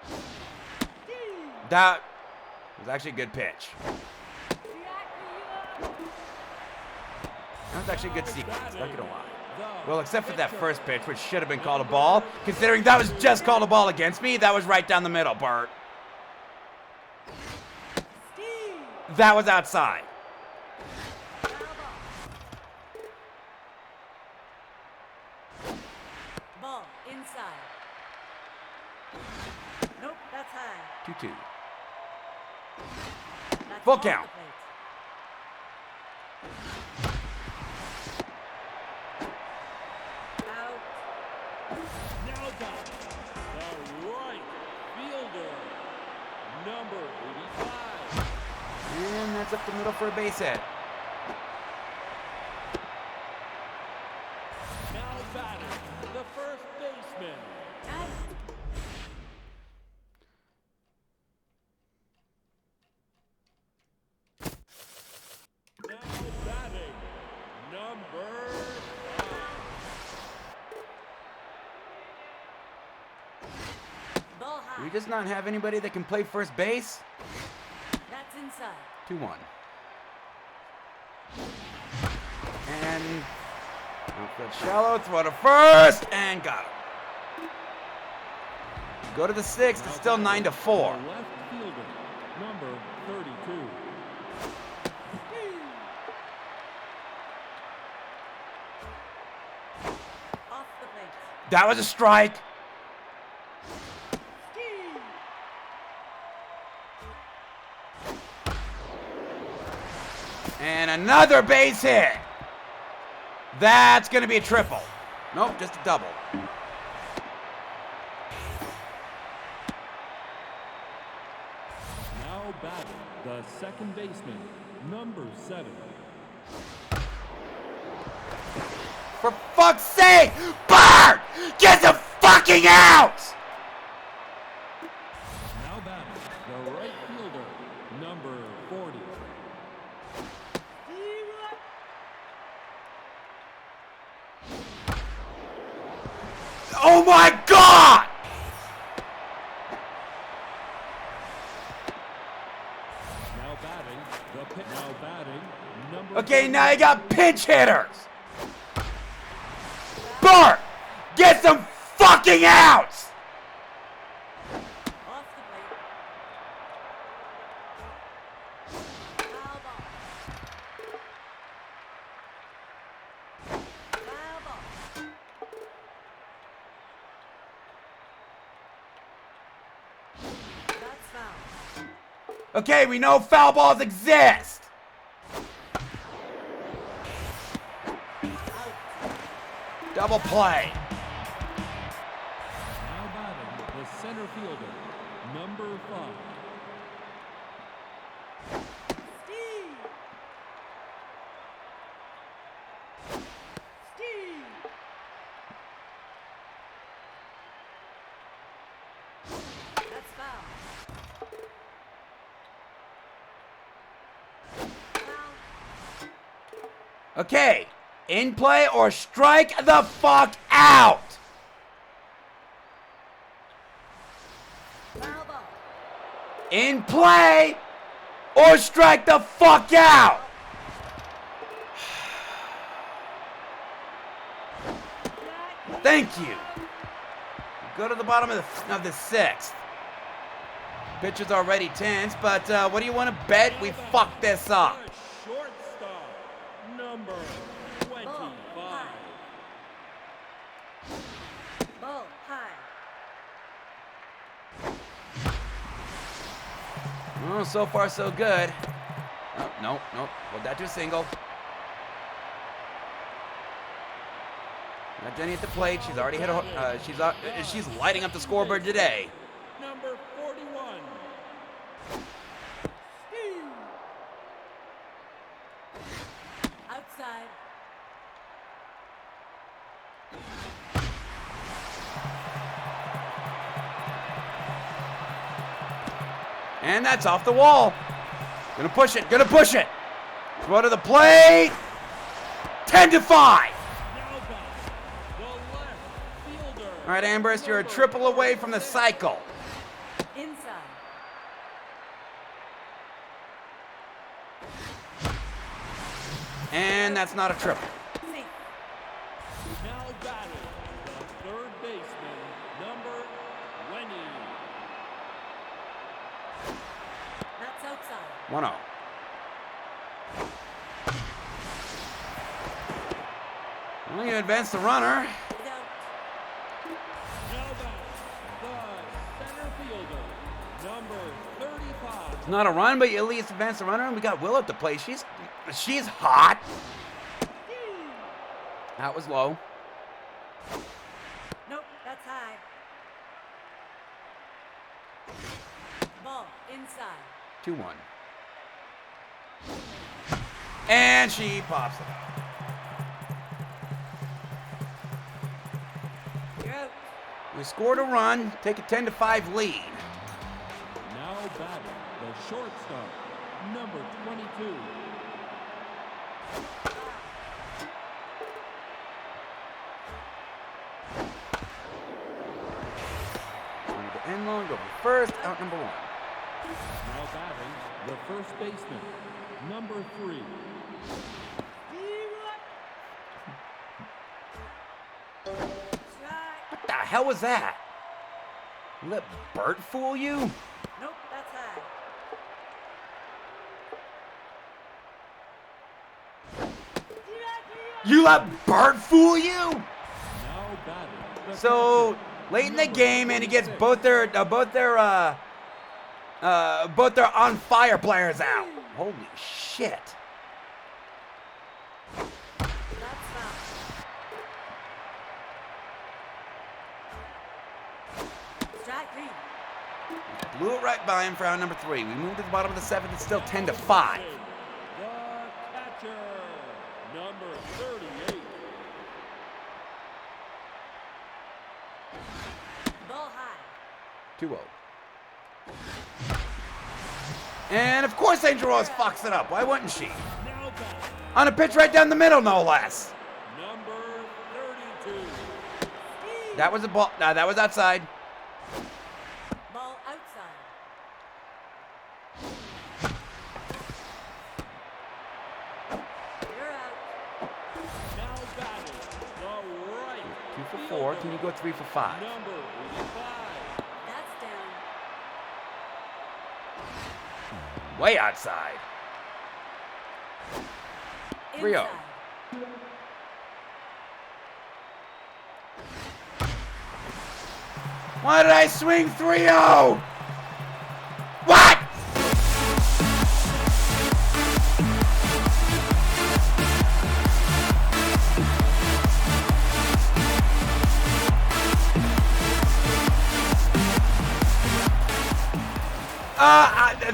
Ski. That was actually a good pitch. Jackie, you're out. That was actually a good sequence. Not gonna lie. The Well, except for that first pitch, which should have been called a ball. Considering that was just called a ball against me, that was right down the middle, Burt. Ski. That was outside. Foul ball. Ball inside. Nope, that's high. 2-2. That's Full off the count. plate. Out. now batting, the right fielder, number 85. And that's up the middle for a base hit. Now batting, the first baseman, Out. now batting, number 5. Ball Do high. we just not have anybody that can play first base? That's inside. 2-1. And outfield shallow, throw to first, and got him. Go to the 6th, it's still 9-4. The left fielder, number 32. Off the plate. That was a strike. Ski. And another base hit. That's going to be a triple. Nope, just a double. Now batting the second baseman, number 7. For fuck's sake! Bart! Get the fucking out! Now batting the right fielder, number 40. Oh my god! Now batting number. Okay, now you got pinch hitters. Bart! Get some fucking outs! Off the plate. Foul ball. Foul ball. That's foul. Okay, we know foul balls exist. Double play. Now batting the center fielder, number 5. Steve. Steve. That's foul. Foul. Okay, in play or strike the fuck out. Foul ball. In play or strike the fuck out. Thank you. Go to the bottom of the 6th. Pitch is already tense, but what do you want to bet we fuck this up? The shortstop, number 25. Ball high. Oh, so far so good. Oh, nope. Hold that to a single. Got Jenny at the plate. She's already hit a. She's lighting up the scoreboard today. Number 41. Outside. And that's off the wall. Gonna push it. Throw to the plate. 10-5. Now batting the left fielder. All right, Ambrose, you're a triple away from the cycle. Inside. And that's not a triple. Safe. Now batting the third baseman, number 20. That's outside. 1-0. Well, you advance the runner. He's out. Now batting the center fielder, number 35. It's not a run, but you at least advance the runner. And we got Will at the plate. She's hot. That was low. Nope, that's high. Ball inside. 2-1. And she pops it up. You're out. We scored a run, take a 10-5 lead. Now batting the shortstop, number 22. End long, go for first, out number 1. Now batting the first baseman, number 3. Strike. What the hell was that? You let Bert fool you? Nope, that's high. You let Bert fool you? Now batting the So catcher, late in the number game, and he gets 26. both their on fire players out. Holy shit! That's foul. 3. Blew it right by him for out number 3. We moved to the bottom of the 7th. It's still 10-5. The catcher, number 38. Ball high. 2-0. And of course Angel Rose fucks it up. Why wouldn't she? Now back, On a pitch right down the middle, no less. number 32. That was a ball. No, that was outside. Ball outside. You're out. Now batting, the right. 2 for 4. Can you go 3 for 5? Number 85. That's down. Way outside. 3-0. Inside. Why did I swing 3-0? What?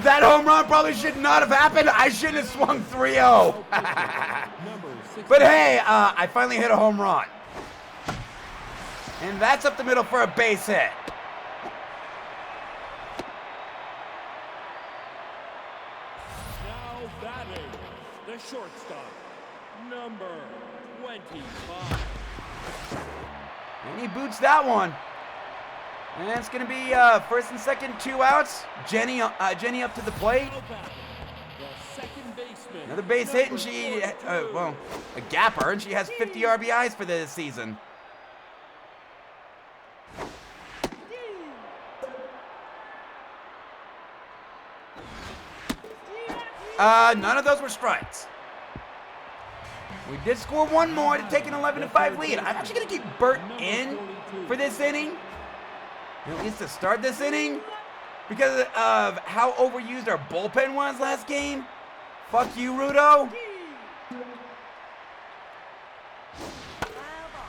That home run probably should not have happened. I shouldn't have swung 3-0. Number 6. But hey, I finally hit a home run. And that's up the middle for a base hit. Now batting, the shortstop, number 25. And he boots that one. And it's going to be first and second, 2 outs. Jenny up to the plate. Now batting, the second baseman. Another base hit, and number she, 42. well, a gapper, and she has 50 RBIs for this season. None of those were strikes. We did score one more to take an 11-5 lead. I'm actually going to keep Bert in for this inning, at least to start this inning, because of how overused our bullpen was last game. Fuck you, Rudo. Foul ball.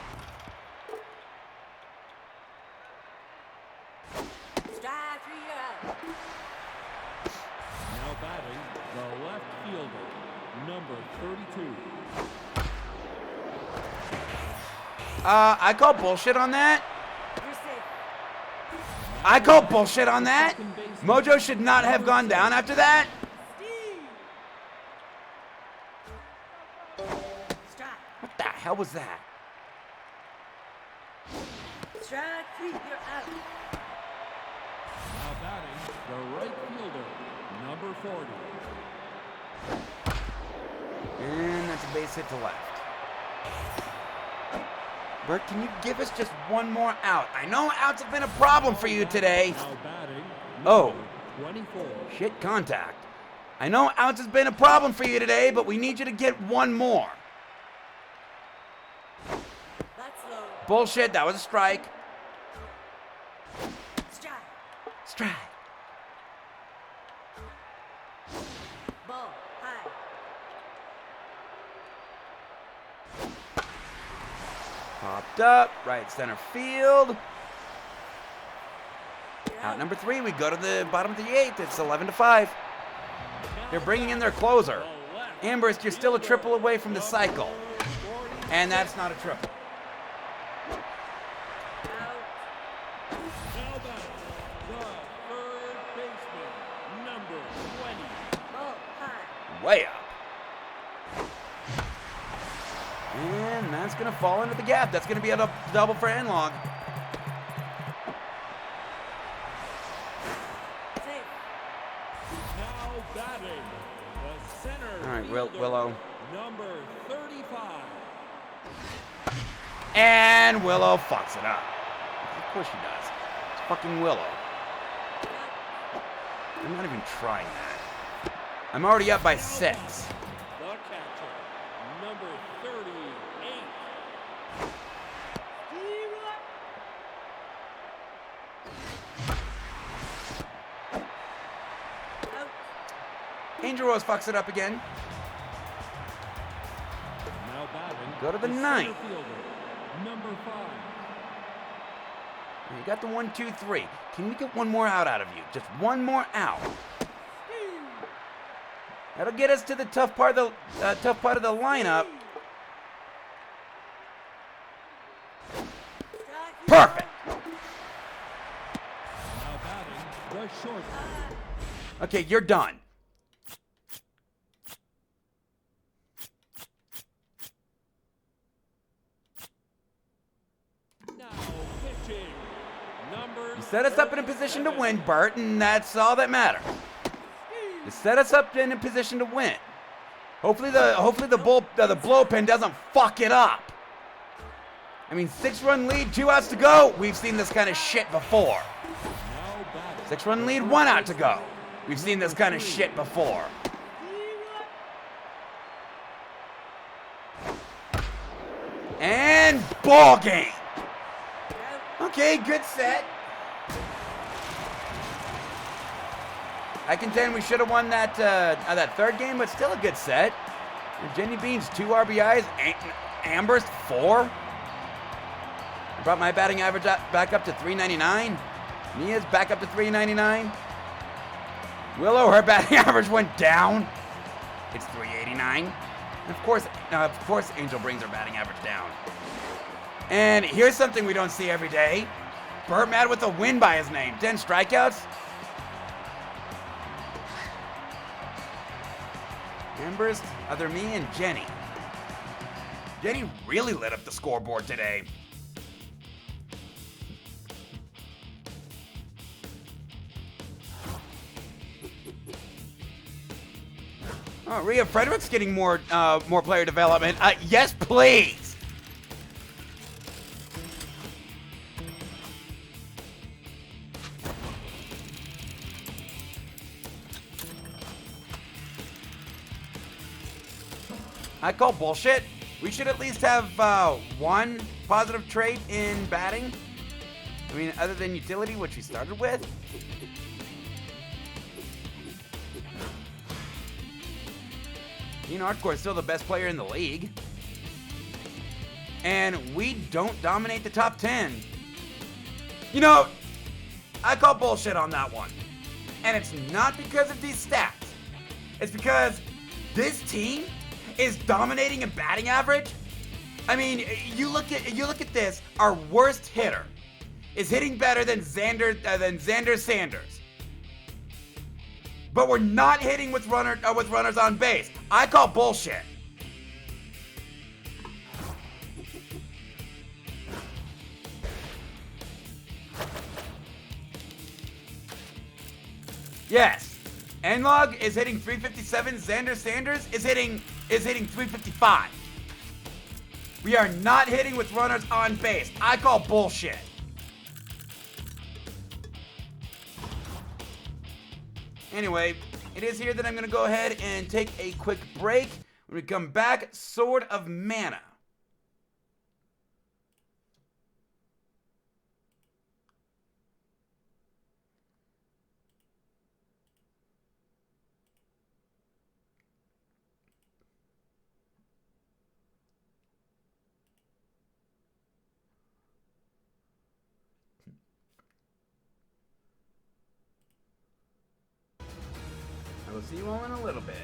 Strike 3, you're out. Now batting, the left fielder, number 32. I call bullshit on that. You're safe. I call bullshit on that. Mojo should not have gone down after that. Strike. What the hell was that? Strike 3, you're out. Now batting, the right fielder, number 40. And that's a base hit to left. Bert, can you give us just one more out? I know outs have been a problem for you today. Now batting, Oh. number 24. Shit, contact. I know outs has been a problem for you today, but we need you to get one more. That's low. Bullshit, that was a strike. Strike. Strike. Ball high. Popped up, right center field. You're Out number 3, we go to the bottom of the 8th. It's 11-5. They're bringing in their closer. Amherst, you're still a triple away from the cycle. And that's not a triple. Out. Now batting, the third baseman, number 20. Ball high. Way up. And that's going to fall into the gap. That's going to be a double for Anlog. Safe. Now batting, the center All right, fielder, Willow. number 35. And Willow fucks it up. Of course she does. It's fucking Willow. I'm not even trying that. I'm already up by 6. The catcher, number 38. Out. Angel Rose fucks it up again. Now batting, Go to the center ninth. fielder, number 5. You got the 1, 2, 3. Can we get one more out of you? Just one more out. That'll get us to the tough part of the lineup. Perfect. Now batting, the short. Okay, you're done. Now pitching. Number You set us up in a position to win, Bert, and that's all that matters. You set us up in a position to win. Hopefully the bullpen doesn't fuck it up. I mean, 6-run lead, 2 outs to go. We've seen this kind of shit before. now batting. 6-run lead, 1 out to go. We've seen this kind of shit before. And ball game. Okay, good set. I contend we should have won that third game, but still a good set. Jenny Beans 2 RBIs, Amber's 4. I brought my batting average back up to 399. Mia's back up to 399. Willow, her batting average went down. It's 389. And of course, Angel brings her batting average down. And here's something we don't see every day. Burt Mad with a win by his name. 10 strikeouts. Amber's, other me, and Jenny. Jenny really lit up the scoreboard today. Oh, Rhea Frederick's getting more player development. Yes, please. I call bullshit. We should at least have one positive trait in batting. I mean, other than utility, which we started with. Hardcore is still the best player in the league. And we don't dominate the top 10. I call bullshit on that one. And it's not because of these stats. It's because this team is dominating in batting average. I mean, you look at this. Our worst hitter is hitting better than Xander Sanders. But we're not hitting with runners on base. I call bullshit. Yes. Enlog is hitting 357. Xander Sanders is hitting 355. We are not hitting with runners on base. I call bullshit. Anyway, it is here that I'm going to go ahead and take a quick break. When we come back, Sword of Mana. I will see you all in a little bit.